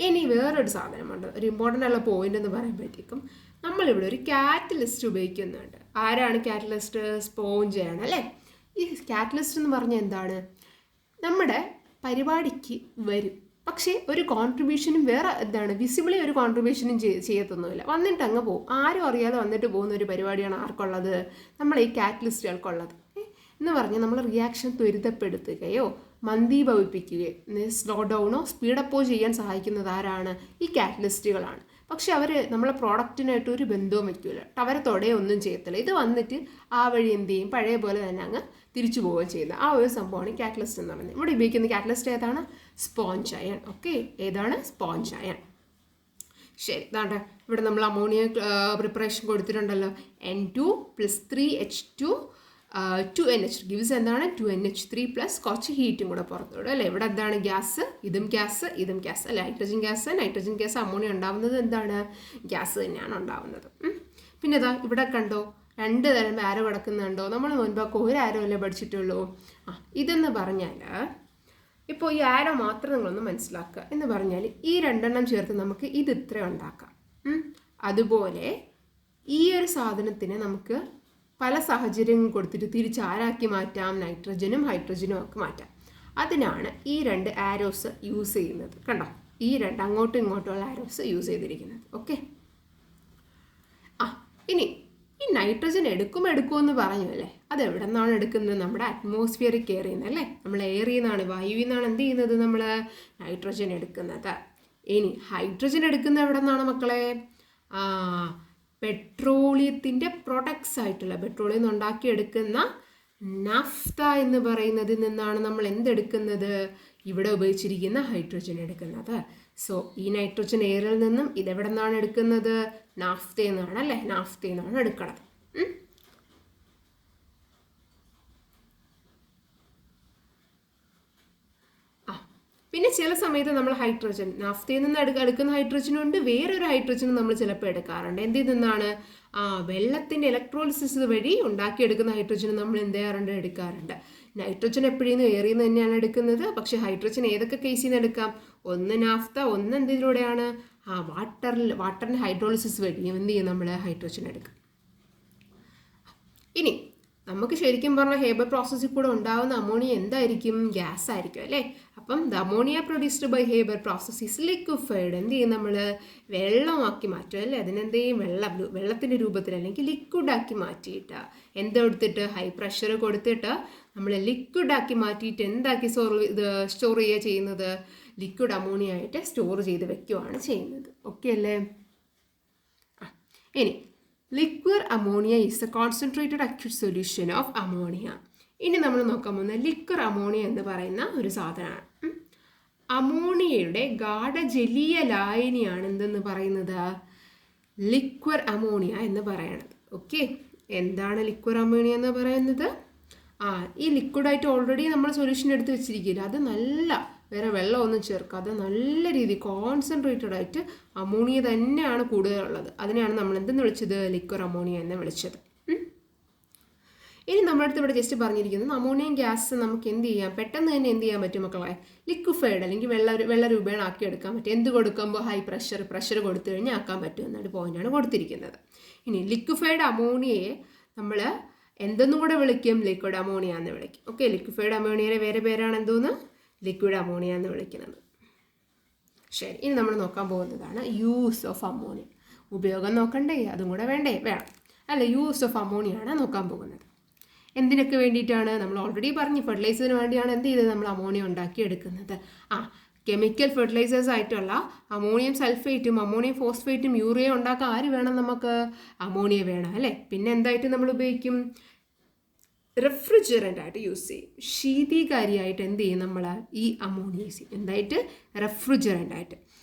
ഇനി വേറൊരു സാധനമുണ്ട്, ഒരു ഇമ്പോർട്ടൻ്റ് ഉള്ള പോയിന്റ് എന്ന് പറയുമ്പോഴത്തേക്കും നമ്മളിവിടെ ഒരു കാറ്റലിസ്റ്റ് ഉപയോഗിക്കുന്നുണ്ട്. ആരാണ് കാറ്റലിസ്റ്റ്? സ്പോഞ്ചാണ് അല്ലേ. ഈ കാറ്റലിസ്റ്റ് എന്ന് പറഞ്ഞാൽ എന്താണ്? നമ്മുടെ പരിപാടിക്ക് വരും. പക്ഷേ ഒരു കോൺട്രിബ്യൂഷനും വേറെ എന്താണ് വിസിബിളി ഒരു കോൺട്രിബ്യൂഷനും ചെയ്യത്തൊന്നുമില്ല. വന്നിട്ട് അങ്ങ് പോകും. ആരും അറിയാതെ വന്നിട്ട് പോകുന്ന ഒരു പരിപാടിയാണ് ആർക്കുള്ളത്? നമ്മൾ ഈ കാറ്റലിസ്റ്റുകൾക്കുള്ളത്. എന്ന് പറഞ്ഞാൽ നമ്മൾ റിയാക്ഷൻ ത്വരിതപ്പെടുത്തുകയോ മന്ദീഭവിപ്പിക്കുകയോ സ്ലോ ഡൗണോ സ്പീഡപ്പോ ചെയ്യാൻ സഹായിക്കുന്നത് ആരാണ്? ഈ കാറ്റലിസ്റ്റുകളാണ്. പക്ഷെ അവർ നമ്മളെ പ്രോഡക്റ്റിനായിട്ട് ഒരു ബന്ധവും വയ്ക്കില്ല, അവരെ തൊടയോ ഒന്നും ചെയ്യത്തില്ല. ഇത് വന്നിട്ട് ആ വഴി എന്ത് ചെയ്യും? പഴയ പോലെ തന്നെ അങ്ങ് തിരിച്ചു പോവുകയും ചെയ്യുന്നത്. ആ ഒരു സംഭവമാണ് കാറ്റലിസ്റ്റ് എന്ന് പറയുന്നത്. ഇവിടെ ഉപയോഗിക്കുന്ന കാറ്റലിസ്റ്റ് ഏതാണ്? Sponge iron. ഓക്കെ, ഏതാണ്? Sponge iron. ശരി, ഇതാണ്ട് ഇവിടെ നമ്മൾ ammonia preparation കൊടുത്തിട്ടുണ്ടല്ലോ. N2 + 3H2 2NH gives എന്താണ്? 2NH3 പ്ലസ് കുറച്ച് ഹീറ്റും കൂടെ പുറത്തോടും അല്ലേ. ഇവിടെ എന്താണ്? ഗ്യാസ്, ഇതും ഗ്യാസ്, ഇതും ഗ്യാസ് അല്ലേ. നൈട്രജൻ ഗ്യാസ് അമോണിയ ഉണ്ടാവുന്നത് എന്താണ്? ഗ്യാസ് തന്നെയാണ് ഉണ്ടാവുന്നത്. പിന്നെ ഇതാ ഇവിടെ കണ്ടോ 2 തരം ആരോ കിടക്കുന്നുണ്ടോ? നമ്മൾ മുൻപൊക്കെ ഒരു ആരോ അല്ലേ പഠിച്ചിട്ടുള്ളൂ. ഇതെന്ന് പറഞ്ഞാൽ ഇപ്പോൾ ഈ ആരോ മാത്രം നിങ്ങളൊന്ന് മനസ്സിലാക്കുക. എന്ന് പറഞ്ഞാൽ ഈ 2 എണ്ണം ചേർത്ത് നമുക്ക് ഇത് ഇത്ര ഉണ്ടാക്കാം. അതുപോലെ ഈ ഒരു സാധനത്തിനെ നമുക്ക് പല സാഹചര്യങ്ങൾ കൊടുത്തിട്ട് തിരിച്ചാരാക്കി മാറ്റാം? നൈട്രജനും ഹൈഡ്രജനും ഒക്കെ മാറ്റാം. അതിനാണ് ഈ 2 ആരോസ് യൂസ് ചെയ്യുന്നത്. കണ്ടോ, ഈ 2 അങ്ങോട്ടും ഇങ്ങോട്ടുമുള്ള ആരോസ് യൂസ് ചെയ്തിരിക്കുന്നത്. ഓക്കെ, ഇനി ഈ നൈട്രജൻ എടുക്കുമെന്ന് പറഞ്ഞു അല്ലേ. അത് എവിടെ നിന്നാണ് എടുക്കുന്നത്? നമ്മുടെ അറ്റ്മോസ്ഫിയറിക് എയറിൽ നിന്ന് അല്ലേ. നമ്മൾ എയറിൽ നിന്നാണ്, വായുവിൽ നിന്നാണ് എന്ത് ചെയ്യുന്നത്? നമ്മൾ നൈട്രജൻ എടുക്കുന്നത്. ഇനി ഹൈഡ്രജൻ എടുക്കുന്നത് എവിടെ നിന്നാണ് മക്കളെ? പെട്രോളിയത്തിൻ്റെ പ്രൊഡക്ട്സ് ആയിട്ടുള്ള പെട്രോളിയം നിന്ന് ഉണ്ടാക്കിയെടുക്കുന്ന നാഫ്ത എന്ന് പറയുന്നതിൽ നിന്നാണ് നമ്മൾ എന്തെടുക്കുന്നത്? ഇവിടെ ഉപയോഗിച്ചിരിക്കുന്ന ഹൈഡ്രജൻ എടുക്കുന്നത്. സോ ഈ നൈട്രജൻ എയറിൽ നിന്നും ഇതെവിടെ നിന്നാണ് എടുക്കുന്നത്? നാഫ്തയിൽ നിന്നാണ് അല്ലേ. നാഫ്തയിൽ നിന്നാണ് എടുക്കുന്നത്. പിന്നെ ചില സമയത്ത് നമ്മൾ ഹൈഡ്രജൻ നാഫ്തയിൽ നിന്ന് എടുക്കുന്ന ഹൈഡ്രജനുണ്ട്, വേറൊരു ഹൈഡ്രജനും നമ്മൾ ചിലപ്പോൾ എടുക്കാറുണ്ട്. എന്തിൽ നിന്നാണ്? വെള്ളത്തിൻ്റെ ഇലക്ട്രോളിസിസ് വഴി ഉണ്ടാക്കിയെടുക്കുന്ന ഹൈഡ്രജൻ നമ്മൾ എന്ത് ചെയ്യാറുണ്ട്? എടുക്കാറുണ്ട്. നൈട്രജൻ എപ്പോഴും എയറിൽ നിന്ന് തന്നെയാണ് എടുക്കുന്നത്. പക്ഷേ ഹൈഡ്രജൻ ഏതൊക്കെ കേസിൽ നിന്ന് എടുക്കാം? ഒന്ന് നാഫ്ത, ഒന്ന് എന്തിലൂടെയാണ്? വാട്ടറിൻ്റെ ഹൈഡ്രോളിസിസ് വഴി എന്ത് ചെയ്യും? നമ്മൾ ഹൈഡ്രജൻ എടുക്കും. ഇനി നമുക്ക് ശരിക്കും പറഞ്ഞാൽ ഹേബർ പ്രോസസ്സിൽ കൂടെ ഉണ്ടാകുന്ന അമോണിയ എന്തായിരിക്കും? ഗ്യാസ് ആയിരിക്കും അല്ലേ. അപ്പം the ammonia produced by Haber process is liquefied. എന്ത് ചെയ്യും? നമ്മൾ വെള്ളമാക്കി മാറ്റും അല്ലേ. അതിനെന്ത് ചെയ്യും? വെള്ളത്തിൻ്റെ രൂപത്തിൽ അല്ലെങ്കിൽ ലിക്വിഡാക്കി മാറ്റിയിട്ട് എന്തെടുത്തിട്ട് ഹൈ പ്രഷർ കൊടുത്തിട്ട് നമ്മൾ ലിക്വിഡാക്കി മാറ്റിയിട്ട് എന്താക്കി സ്റ്റോർ ചെയ്യുക ചെയ്യുന്നത്? ലിക്വിഡ് അമോണിയ ആയിട്ട് സ്റ്റോർ ചെയ്ത് വെക്കുകയാണ് ചെയ്യുന്നത്. ഓക്കെ അല്ലേ. ഇനി liquid ammonia is A concentrated acute solution of ammonia. ഇനി നമ്മൾ നോക്കാൻ പോകുന്ന ലിക്വിഡ് അമോണിയ എന്ന് പറയുന്ന ഒരു സാധനമാണ്. അമോണിയയുടെ ഗാഢജലീയ ലായനിയാണ് എന്തെന്ന് പറയുന്നത്? ലിക്വിഡ് അമോണിയ എന്ന് പറയുന്നത്. ഓക്കെ, എന്താണ് ലിക്വിഡ് അമോണിയ എന്ന് പറയുന്നത്? ഈ ലിക്വിഡായിട്ട് ഓൾറെഡി നമ്മൾ സൊല്യൂഷൻ എടുത്ത് വെച്ചിരിക്കില്ല, അത് നല്ല വേറെ വെള്ളമൊന്നും ചേർക്കാതെ നല്ല രീതിയിൽ കോൺസെൻട്രേറ്റഡ് ആയിട്ട് അമോണിയ തന്നെയാണ് കൂടുതലുള്ളത്. അതിനെയാണ് നമ്മൾ എന്തെന്ന് വിളിച്ചത്? ലിക്വിഡ് അമോണിയ എന്ന് വിളിച്ചത്. ഇനി നമ്മുടെ അടുത്ത് ഇവിടെ ജസ്റ്റ് പറഞ്ഞിരിക്കുന്നത് അമോണിയം ഗ്യാസ് നമുക്ക് എന്ത് ചെയ്യാം? പെട്ടെന്ന് തന്നെ എന്ത് ചെയ്യാൻ പറ്റും മക്കളെ? ലിക്വിഫൈഡ് അല്ലെങ്കിൽ വെള്ള രൂപേണ ആക്കി എടുക്കാൻ പറ്റും. എന്ത് കൊടുക്കുമ്പോൾ? ഹൈ പ്രഷർ കൊടുത്തു കഴിഞ്ഞാൽ ആക്കാൻ പറ്റും എന്നൊരു പോയിന്റാണ് കൊടുത്തിരിക്കുന്നത്. ഇനി ലിക്വിഫൈഡ് അമോണിയയെ നമ്മൾ എന്തെന്നും കൂടെ വിളിക്കും? ലിക്വിഡ് അമോണിയ എന്ന് വിളിക്കും. ഓക്കെ, ലിക്വിഫൈഡ് അമോണിയയുടെ വേറെ പേരാണ് എന്തോന്ന്? ലിക്വിഡ് അമോണിയ എന്ന് വിളിക്കുന്നത്. ശരി, ഇനി നമ്മൾ നോക്കാൻ പോകുന്നതാണ് യൂസ് ഓഫ് അമോണിയ. ഉപയോഗം നോക്കണ്ടേ? അതും കൂടെ വേണ്ടേ? വേണം അല്ല. യൂസ് ഓഫ് അമോണിയാണ് നോക്കാൻ പോകുന്നത്. എന്തിനൊക്കെ വേണ്ടിയിട്ടാണ്? നമ്മൾ ഓൾറെഡി പറഞ്ഞു, ഫെർട്ടിലൈസറിന് വേണ്ടിയാണ് എന്ത് ചെയ്തത്? നമ്മൾ അമോണിയ ഉണ്ടാക്കി എടുക്കുന്നത്. കെമിക്കൽ ഫെർട്ടിലൈസേഴ്സ് ആയിട്ടുള്ള അമോണിയം സൾഫേറ്റും അമോണിയം ഫോസ്ഫേറ്റും യൂറിയ ഉണ്ടാക്കാൻ ആര് വേണം? നമുക്ക് അമോണിയ വേണം അല്ലേ. പിന്നെ എന്തായിട്ട് നമ്മൾ ഉപയോഗിക്കും? റെഫ്രിജറൻ്റ് ആയിട്ട് യൂസ് ചെയ്യും. ശീതീകാരിയായിട്ട് എന്ത് ചെയ്യും? നമ്മൾ ഈ അമോണിയ യൂസ് ചെയ്യും. എന്തായിട്ട്? റെഫ്രിജറൻ്റ് ആയിട്ട്.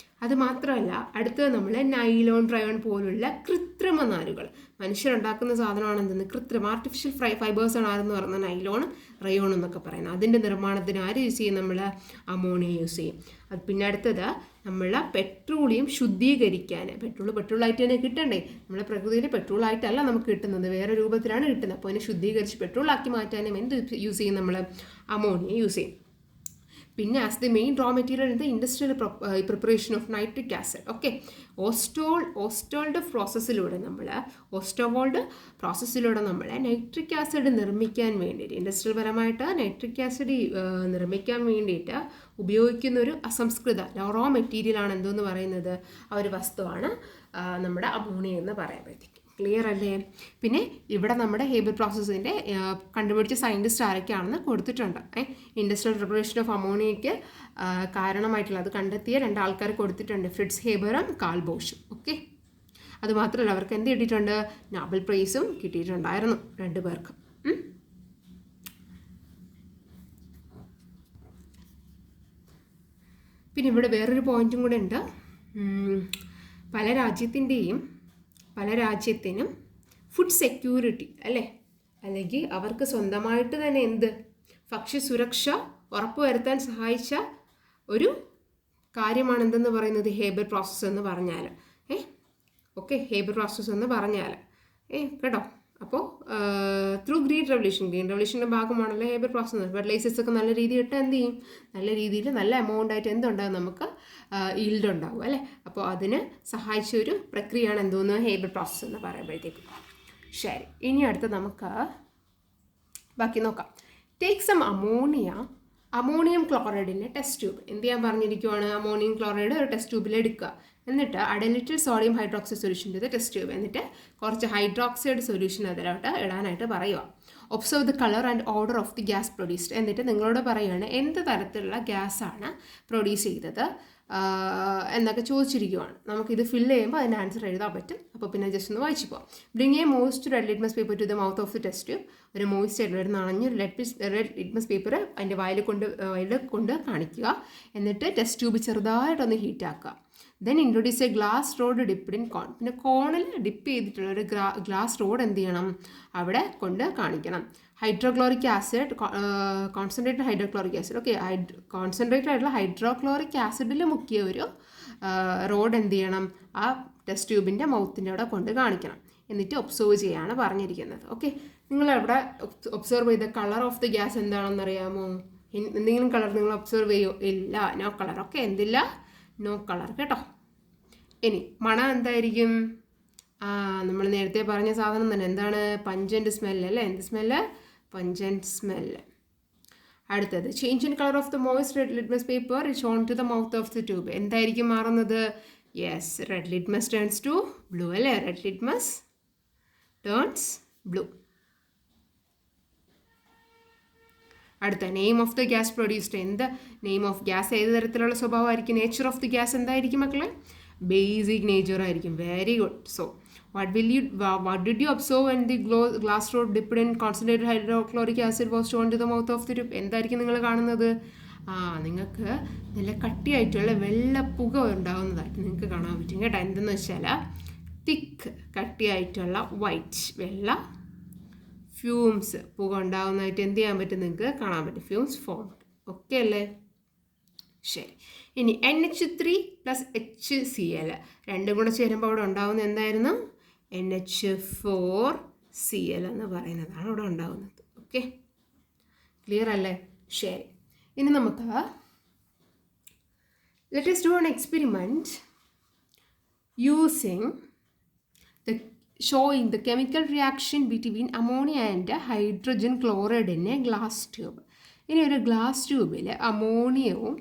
അത് മാത്രമല്ല, അടുത്തത് നമ്മൾ നൈലോൺ, റയോൺ പോലുള്ള കൃത്രിമ നാരുകൾ മനുഷ്യരുണ്ടാക്കുന്ന സാധനമാണ് എന്തെന്ന്? കൃത്രിമ ആർട്ടിഫിഷ്യൽ ഫൈബേഴ്സാണ് ആരെന്ന് പറയുന്നത്? നൈലോൺ, റയോൺ എന്നൊക്കെ പറയുന്നത്. അതിൻ്റെ നിർമ്മാണത്തിന് ആര് യൂസ് ചെയ്യും? നമ്മൾ അമോണിയ യൂസ് ചെയ്യും. അത് പിന്നെ അടുത്തത് നമ്മൾ പെട്രോളിയം ശുദ്ധീകരിക്കാൻ, പെട്രോളായിട്ട് തന്നെ കിട്ടണ്ടേ? നമ്മളെ പ്രകൃതിയിൽ പെട്രോളായിട്ടല്ല നമുക്ക് കിട്ടുന്നത്, വേറെ രൂപത്തിലാണ് കിട്ടുന്നത്. അപ്പോൾ അതിനെ ശുദ്ധീകരിച്ച് പെട്രോളാക്കി മാറ്റാനും എന്ത് യൂസ് ചെയ്യും? നമ്മൾ അമോണിയ യൂസ് ചെയ്യും. പിന്നെ as the main raw material in the industrial preparation of nitric acid. Okay, Ostwald പ്രോസസ്സിലൂടെ നമ്മൾ നൈട്രിക് ആസിഡ് നിർമ്മിക്കാൻ വേണ്ടിയിട്ട്, ഇൻഡസ്ട്രിയൽ പരമായിട്ട് നൈട്രിക് ആസിഡ് നിർമ്മിക്കാൻ വേണ്ടിയിട്ട് ഉപയോഗിക്കുന്ന ഒരു അസംസ്കൃത റോ മെറ്റീരിയലാണ് എന്തെന്ന് പറയുന്നത്, ആ ഒരു വസ്തുവാണ് നമ്മുടെ അമോണിയ എന്ന് പറയുമ്പോഴത്തേക്ക്. ക്ലിയർ അല്ലേ? പിന്നെ ഇവിടെ നമ്മുടെ ഹേബർ പ്രോസസ്സിൻ്റെ കണ്ടുപിടിച്ച സയൻറ്റിസ്റ്റ് ആരൊക്കെയാണെന്ന് കൊടുത്തിട്ടുണ്ട്. ഇൻഡസ്ട്രിയൽ പ്രിപ്പറേഷൻ ഓഫ് അമോണിയയ്ക്ക് കാരണമായിട്ടുള്ള അത് കണ്ടെത്തിയ 2 ആൾക്കാർ കൊടുത്തിട്ടുണ്ട്, ഫ്രിറ്റ്സ് ഹേബറും കാൾ ബോഷും. ഓക്കെ, അതുമാത്രമല്ല അവർക്ക് എന്ത് കിട്ടിയിട്ടുണ്ട്, നോബൽ പ്രൈസും കിട്ടിയിട്ടുണ്ടായിരുന്നു 2 പേർക്കും. പിന്നെ ഇവിടെ വേറൊരു പോയിന്റും കൂടെ ഉണ്ട്. പല രാജ്യത്തിനും ഫുഡ് സെക്യൂരിറ്റി അല്ലേ, അല്ലെങ്കിൽ അവർക്ക് സ്വന്തമായിട്ട് തന്നെ ഭക്ഷ്യസുരക്ഷ ഉറപ്പുവരുത്താൻ സഹായിച്ച ഒരു കാര്യമാണ് എന്തെന്ന് പറയുന്നത്, ഹേബർ പ്രോസസ്സ് എന്ന് പറഞ്ഞാൽ. ഓക്കെ, ഹേബർ പ്രോസസ്സ് എന്ന് പറഞ്ഞാൽ കേട്ടോ. അപ്പോൾ ത്രൂ ഗ്രീൻ റെവല്യൂഷൻ്റെ ഭാഗമാണല്ലോ ഹേബർ പ്രോസസ്സ്. ഫെർട്ടിലൈസേഴ്സ് ഒക്കെ നല്ല രീതിയിൽ ഇട്ട് എന്ത് ചെയ്യും, നല്ല രീതിയിൽ നല്ല എമൗണ്ട് ആയിട്ട് എന്തുണ്ടാകും, നമുക്ക് ഈൽഡ് ഉണ്ടാവും അല്ലേ. അപ്പോൾ അതിന് സഹായിച്ച ഒരു പ്രക്രിയയാണ് എന്തോന്ന്, ഹേബർ പ്രോസസ്സ് എന്ന് പറയുമ്പോഴത്തേക്കും. ശരി, ഇനി അടുത്ത് നമുക്ക് ബാക്കി നോക്കാം. ടേക്ക് സം അമോണിയം ക്ലോറൈഡിൻ്റെ ടെസ്റ്റ് ട്യൂബ്. എന്ത് ചെയ്യാൻ പറഞ്ഞിരിക്കുവാണ്, അമോണിയം ക്ലോറൈഡ് ഒരു ടെസ്റ്റ് ട്യൂബിൽ എടുക്കുക, എന്നിട്ട് ലിറ്റിൽ സോഡിയം ഹൈഡ്രോക്സൈഡ് സൊല്യൂഷൻ ചെയ്ത് ടെസ്റ്റ് ട്യൂബ്, എന്നിട്ട് കുറച്ച് ഹൈഡ്രോക്സൈഡ് സൊല്യൂഷൻ അതിലോട്ട് ഇടാനായിട്ട് പറയുക. Observe the colour and odour of the gas produced. എന്നിട്ട് നിങ്ങളോട് പറയുകയാണ് എന്ത് തരത്തിലുള്ള ഗ്യാസാണ് പ്രൊഡ്യൂസ് ചെയ്തത് എന്നൊക്കെ ചോദിച്ചിരിക്കുവാണ്. നമുക്കിത് ഫില്ല് ചെയ്യുമ്പോൾ അതിൻ്റെ ആൻസർ എഴുതാൻ പറ്റും. അപ്പോൾ പിന്നെ ജസ്റ്റ് ഒന്ന് വായിച്ചു പോകാം. Bring A most red litmus paper two the mouth of the test tube. ഒരു മോയിസ്റ്റ് ആയിട്ടുള്ള ഒരു നനഞ്ഞൊരു റെഡ് ലിറ്റ്മസ് പേപ്പർ അതിൻ്റെ വായിൽ കൊണ്ട് കാണിക്കുക. എന്നിട്ട് ടെസ്റ്റ് ട്യൂബ് ചെറുതായിട്ടൊന്ന് ഹീറ്റാക്കുക. Then introduce a glass rod dipped in conc. പിന്നെ കോണിൽ ഡിപ്പ് ചെയ്തിട്ടുള്ള ഒരു ഗ്ലാസ് റോഡ് എന്ത് ചെയ്യണം, അവിടെ കൊണ്ട് കാണിക്കണം. Hydrochloric acid, concentrated hydrochloric acid. Okay, concentrated ആയിട്ടുള്ള ഹൈഡ്രോക്ലോറിക് ആസിഡിൽ മുക്കിയ ഒരു റോഡ് എന്ത് ചെയ്യണം, ആ ടെസ്റ്റ് ട്യൂബിൻ്റെ മൗത്തിൻ്റെ അവിടെ കൊണ്ട് കാണിക്കണം. എന്നിട്ട് ഒബ്സർവ് ചെയ്യാണ് പറഞ്ഞിരിക്കുന്നത്. ഓക്കെ, നിങ്ങളവിടെ ഒബ്സർവ് ചെയ്ത കളർ ഓഫ് ദി ഗ്യാസ് എന്താണെന്നറിയാമോ? എന്തെങ്കിലും കളർ നിങ്ങൾ ഒബ്സർവ് ചെയ്യോ? ഇല്ല, നോ കളർ. ഓക്കെ, എന്തില്ല, നോ കളർ കേട്ടോ. ഇനി മണം എന്തായിരിക്കും? നമ്മൾ നേരത്തെ പറഞ്ഞ സാധനം തന്നെ, എന്താണ്, പഞ്ചൻറ്റ് സ്മെല്ല് അല്ലേ. എന്ത് സ്മെല്ല്? Pungent smell. അടുത്തത് change in colour of the moist red litmus paper shown to the mouth of the tube. എന്തായിരിക്കും മാറുന്നത്? Yes, red litmus turns to blue അല്ലേ. Red litmus turns blue. അടുത്ത name of the gas produced. എന്ത് നെയിം ഓഫ് ഗ്യാസ്, ഏത് തരത്തിലുള്ള സ്വഭാവമായിരിക്കും? നേച്ചർ ഓഫ് ദി ഗ്യാസ് എന്തായിരിക്കും മക്കളെ? ബേസിക് നേച്ചർ ആയിരിക്കും. Very good. So what did you observe when the glass rod dipped in concentrated hydrochloric acid was shown to the mouth of the tube? എന്തായിരിക്കും നിങ്ങൾ കാണുന്നത്? നിങ്ങൾക്ക് നല്ല കട്ടിയായിട്ടുള്ള വെള്ളപ്പുക ഉണ്ടാകുന്നതായിട്ട് നിങ്ങൾക്ക് കാണാൻ പറ്റും കേട്ടോ. എന്തെന്ന് വെച്ചാൽ തിക്ക് കട്ടിയായിട്ടുള്ള വൈറ്റ് വെള്ള ഫ്യൂംസ് പുക ഉണ്ടാകുന്നതായിട്ട് എന്ത് ചെയ്യാൻ പറ്റും, നിങ്ങൾക്ക് കാണാൻ പറ്റും. Fumes formed. ഓക്കെ അല്ലേ? ശരി, ഇനി NH3 + HCl രണ്ടും കൂടെ ചേരുമ്പോൾ അവിടെ ഉണ്ടാകുന്നത് എന്തായിരുന്നു? NH4Cl എന്ന് പറയുന്നതാണ് ഇവിടെ ഉണ്ടാകുന്നത്. ഓക്കെ, ക്ലിയർ അല്ലേ? ശരി, ഇനി നമുക്ക് let us do an experiment using showing the chemical reaction between ammonia and hydrogen chloride in a glass tube. ഇനി ഒരു ഗ്ലാസ് ട്യൂബിൽ അമോണിയവും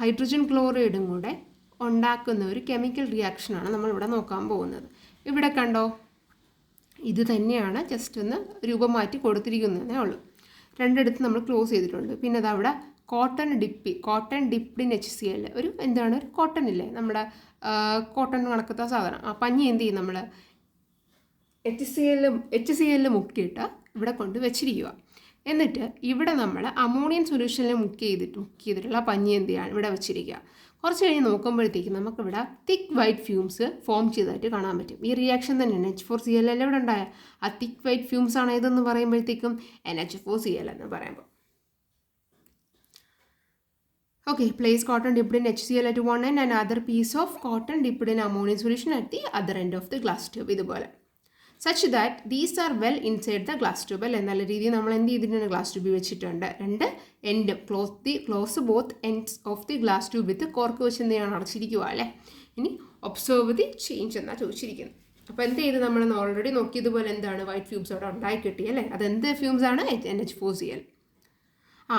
ഹൈഡ്രജൻ ക്ലോറൈഡും കൂടെ ഉണ്ടാക്കുന്ന ഒരു കെമിക്കൽ റിയാക്ഷനാണ് നമ്മളിവിടെ നോക്കാൻ പോകുന്നത്. ഇവിടെ കണ്ടോ, ഇത് തന്നെയാണ്, ജസ്റ്റ് ഒന്ന് രൂപം മാറ്റി കൊടുത്തിരിക്കുന്നതേ ഉള്ളൂ. രണ്ടിടത്ത് നമ്മൾ ക്ലോസ് ചെയ്തിട്ടുണ്ട്. പിന്നെ അതവിടെ കോട്ടൺ ഡിപ്ഡ് ഇൻ HCl. ഒരു എന്താണ്, ഒരു കോട്ടൺ ഇല്ലേ, നമ്മുടെ കോട്ടൺ കണക്കത്തെ സാധനം. ആ പഞ്ഞി എന്ത് ചെയ്യും, നമ്മൾ HCl മുക്കിയിട്ട് ഇവിടെ കൊണ്ട് വെച്ചിരിക്കുക. എന്നിട്ട് ഇവിടെ നമ്മൾ അമോണിയം സൊല്യൂഷനിൽ മുക്ക് ചെയ്തിട്ടുള്ള പഞ്ഞി എന്ത് ചെയ്യാണ് ഇവിടെ വെച്ചിരിക്കുക. കുറച്ച് കഴിഞ്ഞ് നോക്കുമ്പോഴത്തേക്ക് നമുക്കിവിടെ തിക്ക് വൈറ്റ് ഫ്യൂംസ് ഫോം ചെയ്തതായിട്ട് കാണാൻ പറ്റും. ഈ റിയാക്ഷൻ തന്നെയാണ് NH4Cl ഇവിടെ ഉണ്ടായ ആ തിക്ക് വൈറ്റ് ഫ്യൂംസ് ആണ് ഇതെന്ന് പറയുമ്പോഴത്തേക്കും NH4Cl എന്ന് പറയുമ്പോൾ. Okay, place cotton dipped in HCl at one end and other piece of cotton dipped in ammonium solution at the other end of the glass tube. ഇതുപോലെ such that these are well inside the glass tube അല്ലേ. നല്ല രീതിയിൽ നമ്മൾ എന്ത് ചെയ്തിട്ടുണ്ട്, ഗ്ലാസ് ട്യൂബിൽ വെച്ചിട്ടുണ്ട്. രണ്ട് എൻഡും close both ends of the glass tube with cork വെച്ച് എന്ത് ചെയ്യണം, അടച്ചിരിക്കുക അല്ലേ. ഇനി ഒബ്സർവ് ദി ചേഞ്ച് എന്നാണ് ചോദിച്ചിരിക്കുന്നത്. അപ്പോൾ എന്ത് ചെയ്ത് നമ്മളൊന്ന് ഓൾറെഡി നോക്കിയതുപോലെ എന്താണ് വൈറ്റ് ഫ്യൂംസ് അവിടെ ഉണ്ടായി കിട്ടി അല്ലേ. അതെന്ത് ഫ്യൂംസ് ആണ്, NH4Cl.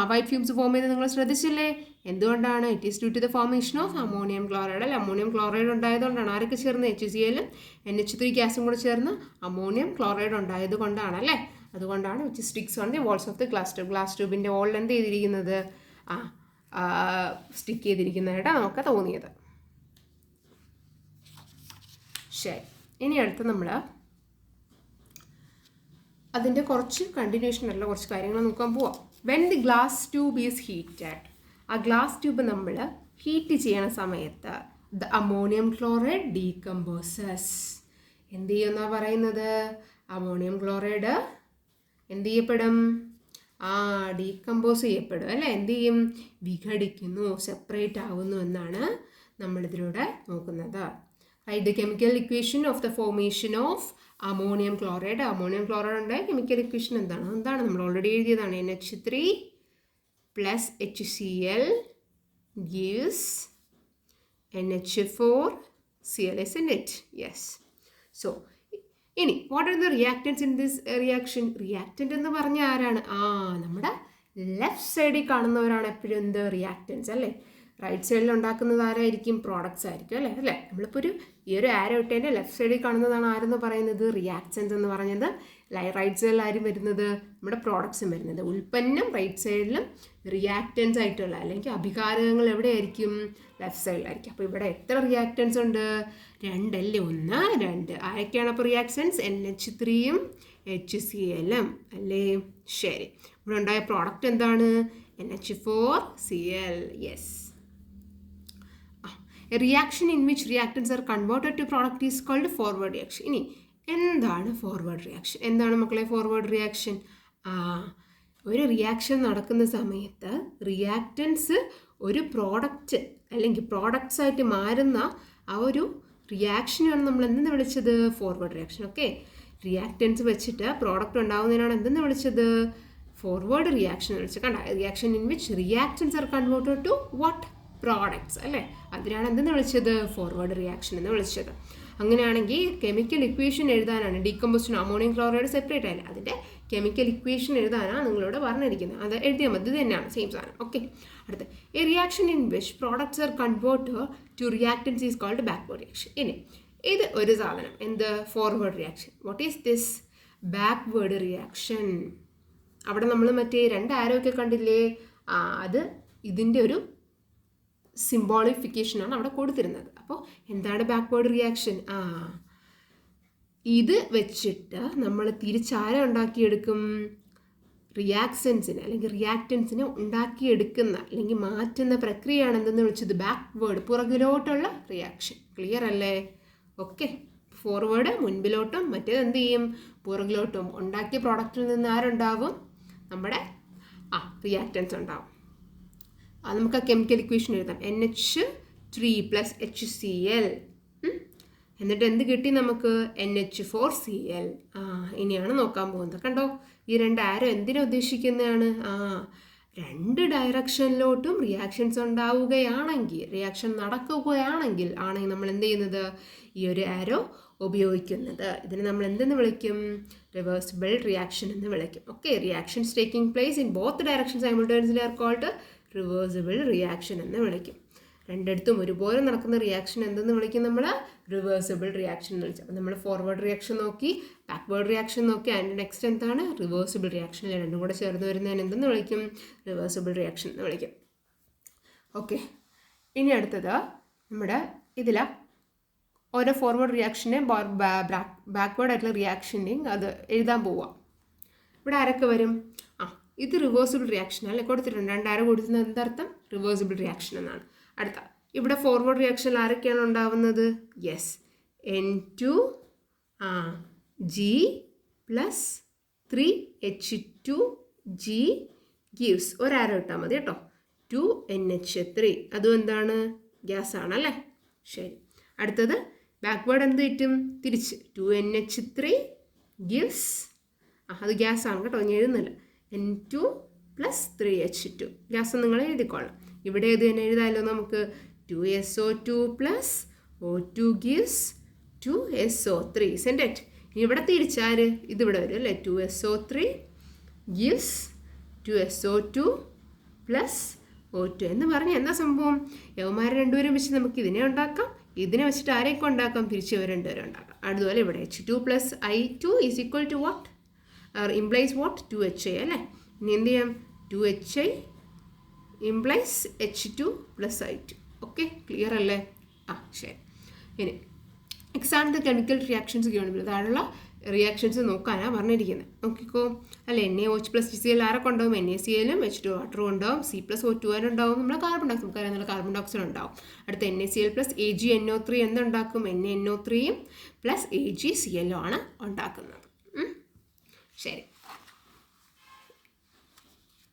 വൈറ്റ് ഫ്യൂംസ് ഫോം ചെയ്ത് നിങ്ങൾ ശ്രദ്ധിച്ചില്ലേ, എന്തുകൊണ്ടാണ്? It is due to the formation of ammonium chloride അല്ലെ. അമോണിയം ക്ലോറൈഡ് ഉണ്ടായതുകൊണ്ടാണ്. ആരൊക്കെ ചേർന്ന് HCl-ഉം NH3 ഗ്യാസും കൂടെ ചേർന്ന് അമോണിയം ക്ലോറൈഡ് ഉണ്ടായത് കൊണ്ടാണ് അല്ലേ. അതുകൊണ്ടാണ് which sticks on the walls of the glass tube. Glass ട്യൂബിൻ്റെ വോളിൽ എന്ത് ചെയ്തിരിക്കുന്നത്, സ്റ്റിക്ക് ചെയ്തിരിക്കുന്നതായിട്ടാണ് നമുക്ക് തോന്നിയത്. ശരി, ഇനി അടുത്ത് നമ്മൾ അതിൻ്റെ കുറച്ച് കണ്ടിന്യൂഷൻ അല്ല കുറച്ച് കാര്യങ്ങൾ നോക്കാൻ പോവാം. When the glass tube is heated, ആ ഗ്ലാസ് ട്യൂബ് നമ്മൾ ഹീറ്റ് ചെയ്യണ സമയത്ത് ദ അമോണിയം ക്ലോറൈഡ് ഡീകമ്പോസസ്. എന്ത് ചെയ്യുമെന്നാണ് പറയുന്നത്, അമോണിയം ക്ലോറൈഡ് എന്ത് ചെയ്യപ്പെടും, ഡീകമ്പോസ് ചെയ്യപ്പെടും അല്ലേ. എന്ത് ചെയ്യും, വിഘടിക്കുന്നു, സെപ്പറേറ്റ് ആവുന്നു എന്നാണ് നമ്മളിതിലൂടെ നോക്കുന്നത്. Write the chemical equation of the formation of ammonium chloride. Ammonium chloride ഉണ്ടായ കെമിക്കൽ ഇക്വേഷൻ എന്താണ് നമ്മൾ ഓൾറെഡി എഴുതിയതാണ്. NH3 plus HCl gives NH4Cl, isn't it? Yes. So ഇനി what are the reactants in this reaction? Reactant എന്ന് പറഞ്ഞാൽ ആരാണ്, നമ്മുടെ ലെഫ്റ്റ് സൈഡിൽ കാണുന്നവരാണ് എപ്പോഴും എന്ത് റിയാക്റ്റൻസ് അല്ലേ. റൈറ്റ് സൈഡിൽ ഉണ്ടാക്കുന്നത് ആരായിരിക്കും, പ്രോഡക്ട്സ് ആയിരിക്കും അല്ലേ. നമ്മളിപ്പോൾ ഈ ഒരു ആരോ ഇട്ടതിൻ്റെ ലെഫ്റ്റ് സൈഡിൽ കാണുന്നതാണ് ആരെന്ന് പറയുന്നത്, റിയാക്റ്റൻസ് എന്ന് പറഞ്ഞത്. റൈറ്റ് സൈഡിൽ ആരും വരുന്നത്, നമ്മുടെ പ്രോഡക്ട്സും വരുന്നത്. ഉൽപ്പന്നം റൈറ്റ് സൈഡിലും റിയാക്റ്റൻസ് ആയിട്ടുള്ള അല്ലെങ്കിൽ അഭികാരകങ്ങൾ എവിടെയായിരിക്കും, ലെഫ്റ്റ് സൈഡിലായിരിക്കും. അപ്പോൾ ഇവിടെ എത്ര റിയാക്റ്റൻസ് ഉണ്ട്, 2 അല്ലേ, 1 2. ആരൊക്കെയാണ് അപ്പോൾ റിയാക്റ്റൻസ്, NH3-യും HCl-ഉം അല്ലേ. ശരി, ഇവിടെ ഉണ്ടായ പ്രോഡക്റ്റ് എന്താണ്, NH4Cl. Yes. A reaction in which reactants are converted to product is called forward reaction. ഇനി എന്താണ് ഫോർവേഡ് റിയാക്ഷൻ, എന്താണ് മക്കളെ ഫോർവേഡ് റിയാക്ഷൻ? ഒരു റിയാക്ഷൻ നടക്കുന്ന സമയത്ത് റിയാക്റ്റൻസ് ഒരു പ്രോഡക്റ്റ് അല്ലെങ്കിൽ പ്രോഡക്ട്സ് ആയിട്ട് മാറുന്ന ആ ഒരു റിയാക്ഷനാണ് നമ്മൾ എന്തെന്ന് വിളിച്ചത്, ഫോർവേഡ് റിയാക്ഷൻ. ഓക്കെ, റിയാക്റ്റൻസ് വെച്ചിട്ട് പ്രോഡക്റ്റ് ഉണ്ടാകുന്നതിനാണ് എന്തെന്ന് വിളിച്ചത്, ഫോർവേഡ് റിയാക്ഷൻ വിളിച്ചത്. കണ്ട, reaction in which reactants are converted to what, products അല്ലേ. അതിനാണ് എന്തെന്ന് വിളിച്ചത്, ഫോർവേഡ് റിയാക്ഷൻ എന്ന് വിളിച്ചത്. അങ്ങനെയാണെങ്കിൽ കെമിക്കൽ ഇക്വേഷൻ എഴുതാനാണ്, ഡീകമ്പോസിഷൻ അമോണിയം ക്ലോറൈഡ് സെപ്പറേറ്റ് ആയില്ല, അതിൻ്റെ കെമിക്കൽ ഇക്വേഷൻ എഴുതാനാണ് നിങ്ങളോട് പറഞ്ഞിരിക്കുന്നത്. അത് എഴുതിയാൽ മതി, ഇത് തന്നെയാണ് സെയിം സാധനം. ഓക്കെ, അടുത്ത് a reaction in which products are converted to reactants is called backward reaction. ഇനി ഇത് ഒരു സാധനം എന്ത്, forward reaction. What is this, backward reaction. അവിടെ നമ്മൾ മറ്റേ 2 ആരോ ഒക്കെ കണ്ടില്ലേ, അത് ഇതിൻ്റെ ഒരു സിംബോളിഫിക്കേഷനാണ് അവിടെ കൊടുത്തിരുന്നത്. അപ്പോൾ എന്താണ് ബാക്ക്വേർഡ് റിയാക്ഷൻ, ഇത് വെച്ചിട്ട് നമ്മൾ തിരിച്ചാരെ ഉണ്ടാക്കിയെടുക്കും, റിയാക്സൻസിന് അല്ലെങ്കിൽ റിയാക്റ്റൻസിനെ ഉണ്ടാക്കിയെടുക്കുന്ന അല്ലെങ്കിൽ മാറ്റുന്ന പ്രക്രിയയാണ് എന്തെന്ന് വിളിച്ചത്, ബാക്ക്വേർഡ്, പുറകിലോട്ടുള്ള റിയാക്ഷൻ. ക്ലിയർ അല്ലേ? ഓക്കെ, ഫോർവേഡ് മുൻപിലോട്ടും മറ്റേത് എന്ത് ചെയ്യും, പുറകിലോട്ടും. ഉണ്ടാക്കിയ പ്രോഡക്റ്റിൽ നിന്ന് ആരുണ്ടാവും, നമ്മുടെ റിയാക്റ്റൻസ് ഉണ്ടാവും. നമുക്ക് ആ കെമിക്കൽ ഇക്വേഷൻ എഴുതാം, NH3 plus HCl. എന്നിട്ട് എന്ത് കിട്ടി നമുക്ക്, NH4Cl. ഇനിയാണ് നോക്കാൻ പോകുന്നത്. കണ്ടോ, ഈ 2 ആരോ എന്തിനാ ഉദ്ദേശിക്കുന്നതാണ്, 2 ഡയറക്ഷനിലോട്ടും റിയാക്ഷൻസ് ഉണ്ടാവുകയാണെങ്കിൽ, റിയാക്ഷൻ നടക്കുകയാണെങ്കിൽ നമ്മൾ എന്ത് ചെയ്യുന്നത്, ഈ ഒരു ആരോ ഉപയോഗിക്കുന്നത്. ഇതിന് നമ്മൾ എന്തെന്ന് വിളിക്കും, റിവേഴ്സിബിൾ റിയാക്ഷൻ എന്ന് വിളിക്കും. Okay, reactions taking place in both directions simultaneously are called reversible reaction എന്ന് വിളിക്കും. രണ്ടിടത്തും ഒരുപോലെ നടക്കുന്ന റിയാക്ഷൻ എന്തെന്ന് വിളിക്കും, നമ്മൾ റിവേഴ്സിബിൾ റിയാക്ഷൻ എന്ന് വിളിച്ചു. അപ്പോൾ നമ്മൾ ഫോർവേഡ് റിയാക്ഷൻ നോക്കി, ബാക്ക്വേർഡ് റിയാക്ഷൻ നോക്കി, ആൻഡ് നെക്സ്റ്റ് എന്താണ്, റിവേഴ്സിബിൾ റിയാക്ഷൻ. രണ്ടും കൂടെ ചേർന്ന് വരുന്നതിന് എന്തെന്ന് വിളിക്കും, റിവേഴ്സിബിൾ റിയാക്ഷൻ എന്ന് വിളിക്കും. ഓക്കെ, ഇനി അടുത്തത് നമ്മുടെ ഇതിൽ ഓരോ ഫോർവേഡ് റിയാക്ഷൻ്റെയും ബാക്ക്വേർഡ് ആയിട്ടുള്ള റിയാക്ഷൻ്റെയും അത് എഴുതാൻ പോവാം. ഇവിടെ ആരൊക്കെ വരും, ഇത് റിവേഴ്സിബിൾ റിയാക്ഷൻ അല്ലേ, കൊടുത്തിട്ടുണ്ട്. 2 ആരോ കൊടുക്കുന്നത് എന്തർത്ഥം, റിവേഴ്സിബിൾ റിയാക്ഷൻ എന്നാണ്. അടുത്ത ഇവിടെ ഫോർവേഡ് റിയാക്ഷനിൽ ആരൊക്കെയാണ് ഉണ്ടാവുന്നത്, yes, N2 G + 3H2G gives ഒരു ആരോ ഇട്ടാൽ മതി കേട്ടോ, 2NH3. അതും എന്താണ്, ഗ്യാസ് ആണല്ലേ. ശരി, അടുത്തത് ബാക്ക്വേർഡ് എന്ത് കിട്ടും, തിരിച്ച് 2NH3 ഗിവ്സ്, അത് ഗ്യാസ് ആണ് കേട്ടോ, ഞാൻ എഴുതുന്നില്ല, N2 + 3H2. ഗ്യാസ് നിങ്ങൾ എഴുതിക്കോളാം. ഇവിടെ ഇത് തന്നെ എഴുതാമല്ലോ നമുക്ക്. 2SO2 + O2 gives 2SO3. സെൻറ്ററ്റ്. ഇവിടെ തിരിച്ചാര് ഇതിവിടെ വരും അല്ലേ. 2SO3 gives 2SO2 + O2 എന്ന് പറഞ്ഞാൽ എന്താ സംഭവം? യവന്മാർ രണ്ടുപേരും വെച്ച് നമുക്ക് ഇതിനെ ഉണ്ടാക്കാം, ഇതിനെ വെച്ചിട്ട് ആരെയൊക്കെ ഉണ്ടാക്കാം? തിരിച്ച് ഇവർ രണ്ടുപേരും ഉണ്ടാക്കാം. അതുപോലെ ഇവിടെ H2 + I2 = what? Implies what? 2HI അല്ലേ. ഇനി എന്ത് ചെയ്യാം? 2HI implies H2 + I2. Okay, clear അല്ലേ? ശരി. ഇനി എക്സാമിൻ്റെ കെമിക്കൽ റിയാക്ഷൻസ് ഗവൺമെൻറ് താഴെയുള്ള റിയാക്ഷൻസ് നോക്കാനാണ് പറഞ്ഞിരിക്കുന്നത്. നോക്കിക്കോ അല്ല. NaOH + HCl ആരൊക്കെ ഉണ്ടാവും? NaCl-ഉം H2 വാട്ടറും ഉണ്ടാവും. C + O2 ഉണ്ടാവും. നമ്മൾ കാർബൺ ഡയോക്സൈഡ്, നമുക്കറിയാം കാർബൺ ഡയോക്സൈഡ് ഉണ്ടാവും. അടുത്ത NaCl + AgNO3 എന്തുണ്ടാക്കും? NaNO3യും + AgCl ആണ് ഉണ്ടാക്കുന്നത്. ശരി.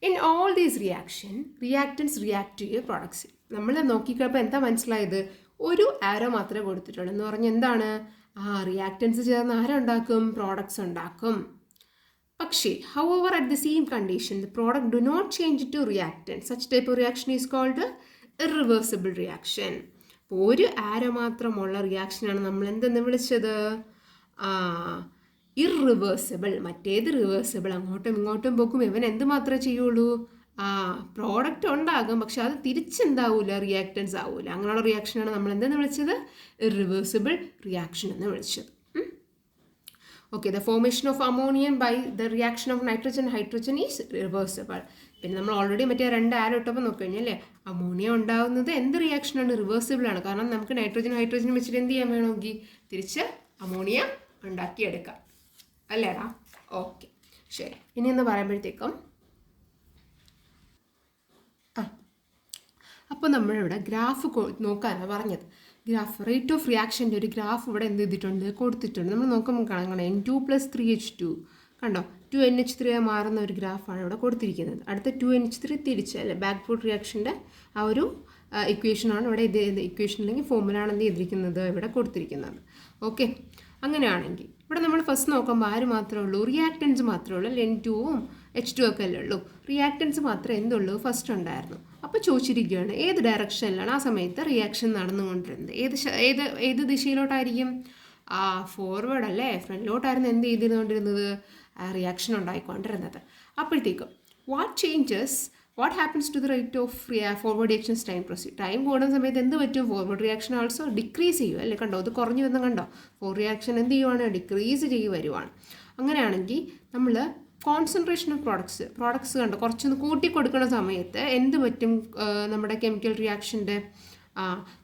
In all these reactants react to your products. നമ്മൾ നോക്കിക്കപ്പോൾ എന്താ മനസ്സിലായത്? ഒരു ആരോ മാത്രമേ കൊടുത്തിട്ടുള്ളൂ എന്ന് പറഞ്ഞാൽ എന്താണ്? റിയാക്റ്റൻസ് ചേർന്ന് ആരുണ്ടാക്കും? പ്രോഡക്ട്സ് ഉണ്ടാക്കും. പക്ഷേ however at the same condition the product do not change to reactant. Such type of reaction is called irreversible reaction. അപ്പോൾ ഒരു ആരോ മാത്രമുള്ള റിയാക്ഷനാണ് നമ്മൾ എന്തെന്ന് വിളിച്ചത്? ഇറിവേഴ്സിബിൾ. മറ്റേത് റിവേഴ്സിബിൾ, അങ്ങോട്ടും ഇങ്ങോട്ടും പോകും. ഇവൻ എന്ത് മാത്രമേ ചെയ്യുള്ളൂ? പ്രോഡക്റ്റ് ഉണ്ടാകും, പക്ഷെ അത് തിരിച്ചെന്താവൂല? റിയാക്റ്റൻസ് ആവൂല. അങ്ങനെയുള്ള റിയാക്ഷനാണ് നമ്മൾ എന്തെന്ന് വിളിച്ചത്? ഇറിവേഴ്സിബിൾ റിയാക്ഷൻ എന്ന് വിളിച്ചത്. Okay, the formation of ammonium by the reaction of nitrogen hydrogen is reversible. പിന്നെ നമ്മൾ ഓൾറെഡി മറ്റേ 2 ആരോ ഇട്ടപ്പോൾ നോക്കിക്കഴിഞ്ഞാൽ അമോണിയ ഉണ്ടാകുന്നത് എന്ത് റിയാക്ഷനാണ്? റിവേഴ്സിബിൾ ആണ്. കാരണം നമുക്ക് നൈട്രജൻ ഹൈഡ്രജൻ വെച്ചിട്ട് എന്ത് ചെയ്യാൻ വേണമെങ്കിൽ തിരിച്ച് അമോണിയ ഉണ്ടാക്കിയെടുക്കാം അല്ലേടാ. ഓക്കെ, ശരി. ഇനി എന്ന് പറയുമ്പോഴത്തേക്കും അപ്പോൾ നമ്മളിവിടെ ഗ്രാഫ് നോക്കാനാണ് പറഞ്ഞത്. ഗ്രാഫ് റേറ്റ് ഓഫ് റിയാക്ഷൻ്റെ ഒരു ഗ്രാഫ് ഇവിടെ എന്ത് ചെയ്തിട്ടുണ്ട്? കൊടുത്തിട്ടുണ്ട്. നമ്മൾ നോക്കുമ്പോൾ കാണാം N2 + 3H2 കണ്ടോ, 2NH3 മാറുന്ന ഒരു ഗ്രാഫാണ് ഇവിടെ കൊടുത്തിരിക്കുന്നത്. അടുത്ത 2NH3 തിരിച്ച് അല്ലെ, ബാക്ക്വേർഡ് റിയാക്ഷൻ്റെ ആ ഒരു ഇക്വേഷനാണ് ഇവിടെ ഇത് ഇക്വേഷൻ അല്ലെങ്കിൽ ഫോർമുലയാണ് എന്ത് ചെയ്തിരിക്കുന്നത്? ഇവിടെ കൊടുത്തിരിക്കുന്നത്. ഓക്കെ, അങ്ങനെയാണെങ്കിൽ ഇവിടെ നമ്മൾ ഫസ്റ്റ് നോക്കുമ്പോൾ ആര് മാത്രമേ ഉള്ളൂ? റിയാക്റ്റൻസ് മാത്രമേ ഉള്ളൂ. N2ഉം H2 ഒക്കെ അല്ലേ ഉള്ളൂ. റിയാക്റ്റൻസ് മാത്രമേ എന്തുള്ളൂ? ഫസ്റ്റ് ഉണ്ടായിരുന്നു. അപ്പോൾ ചോദിച്ചിരിക്കുകയാണ് ഏത് ഡയറക്ഷനിലാണ് ആ സമയത്ത് റിയാക്ഷൻ നടന്നുകൊണ്ടിരുന്നത്? ഏത് ദിശയിലോട്ടായിരിക്കും? ഫോർവേഡ് അല്ലേ, ഫ്രണ്ടിലോട്ടായിരുന്നു എന്ത് ചെയ്തുകൊണ്ടിരുന്നത്? റിയാക്ഷൻ ഉണ്ടായിക്കൊണ്ടിരുന്നത്. അപ്പോഴത്തേക്കും what happens to the rate of forward reactions time proceed? Time കൂടുന്ന സമയത്ത് എന്ത് പറ്റും? ഫോർവേഡ് റിയാക്ഷൻ ആൾസോ ഡിക്രീസ് ചെയ്യും അല്ലേ. കണ്ടോ, അത് കുറഞ്ഞു വന്ന് കണ്ടോ? ഫോർവേഡ് റിയാക്ഷൻ എന്ത് ചെയ്യുവാണ്? ഡിക്രീസ് ചെയ്ത് വരുവാണ്. അങ്ങനെയാണെങ്കിൽ നമ്മൾ കോൺസെൻട്രേഷൻ ഓഫ് പ്രോഡക്ട്സ് കണ്ടോ കുറച്ചൊന്ന് കൂട്ടി കൊടുക്കുന്ന സമയത്ത് എന്ത് പറ്റും? നമ്മുടെ കെമിക്കൽ റിയാക്ഷൻ്റെ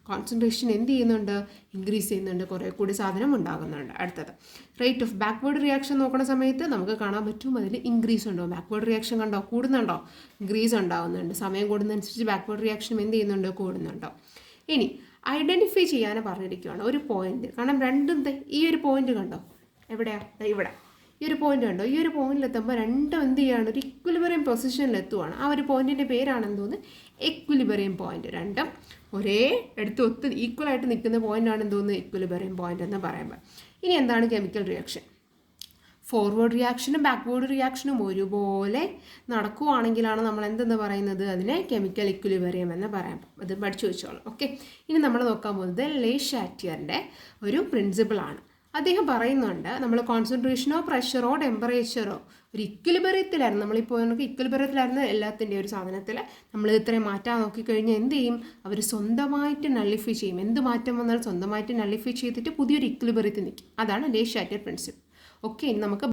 കോൺസെൻട്രേഷൻ എന്ത് ചെയ്യുന്നുണ്ട്? ഇൻക്രീസ് ചെയ്യുന്നുണ്ട്, കുറേ കൂടി സാധനം ഉണ്ടാകുന്നുണ്ട്. അടുത്തത് റേറ്റ് ഓഫ് ബാക്ക്വേർഡ് റിയാക്ഷൻ നോക്കുന്ന സമയത്ത് നമുക്ക് കാണാൻ പറ്റും അതിൽ ഇൻക്രീസ് ഉണ്ടോ? ബാക്ക്വേർഡ് റിയാക്ഷൻ കണ്ടോ കൂടുന്നുണ്ടോ? ഇൻക്രീസ് ഉണ്ടാകുന്നുണ്ട്. സമയം കൂടുന്നതനുസരിച്ച് ബാക്ക്വേർഡ് റിയാക്ഷൻ എന്ത് ചെയ്യുന്നുണ്ടോ? കൂടുന്നുണ്ടോ? ഇനി ഐഡൻറ്റിഫൈ ചെയ്യാൻ പറഞ്ഞിരിക്കുകയാണ് ഒരു പോയിന്റ്. കാരണം രണ്ടും ഈ ഒരു പോയിന്റ് കണ്ടോ, എവിടെയാ? ഇവിടെ ഈ ഒരു പോയിന്റ് കണ്ടോ? ഈ ഒരു പോയിന്റിലെത്തുമ്പോൾ രണ്ടും എന്ത് ചെയ്യുകയാണ്? ഒരു ഇക്വിലിബ്രിയം പൊസിഷനിലെത്തുവാണ്. ആ ഒരു പോയിന്റിൻ്റെ പേരാണെന്ന് തോന്നുന്നു ഇക്വിലിബ്രിയം പോയിന്റ്. രണ്ടും ഒരേ എടുത്ത് ഈക്വലായിട്ട് നിൽക്കുന്ന പോയിന്റാണെന്ന് തോന്നുന്നു ഇക്വിലിബ്രിയം പോയിന്റ് എന്ന് പറയുമ്പോൾ. ഇനി എന്താണ് കെമിക്കൽ റിയാക്ഷൻ? ഫോർവേഡ് റിയാക്ഷനും ബാക്ക്വേർഡ് റിയാക്ഷനും ഒരുപോലെ നടക്കുവാണെങ്കിലാണ് നമ്മൾ എന്തെന്ന് പറയുന്നത്? അതിനെ കെമിക്കൽ ഇക്വിലിബ്രിയം എന്ന് പറയാം. അത് പഠിച്ചു വെച്ചോളാം. ഓക്കെ, ഇനി നമ്മൾ നോക്കാൻ പോകുന്നത് ലേ ഷാറ്റിയറിൻ്റെ ഒരു പ്രിൻസിപ്പിളാണ്. അദ്ദേഹം പറയുന്നുണ്ട് നമ്മൾ കോൺസെൻട്രേഷനോ പ്രഷറോ ടെമ്പറേച്ചറോ ഒരു ഇക്വിലിബ്രിയത്തിലായിരുന്നു. നമ്മളിപ്പോൾ നമുക്ക് ഇക്വിലിബ്രിയത്തിലായിരുന്നു എല്ലാത്തിൻ്റെ ഒരു സാധനത്തിൽ. നമ്മൾ ഇത്രയും മാറ്റാൻ നോക്കിക്കഴിഞ്ഞാൽ എന്ത് ചെയ്യും? അവർ സ്വന്തമായിട്ട് നള്ളിഫൈ ചെയ്യും. എന്ത് മാറ്റം വന്നാലും സ്വന്തമായിട്ട് നള്ളിഫൈ ചെയ്തിട്ട് പുതിയൊരു ഇക്വിലിബ്രിയത്തിൽ നിൽക്കും. അതാണ് ലേ ഷാറ്റിയർ പ്രിൻസിപ്പിൾ. ഓക്കെ, ഇനി നമുക്ക്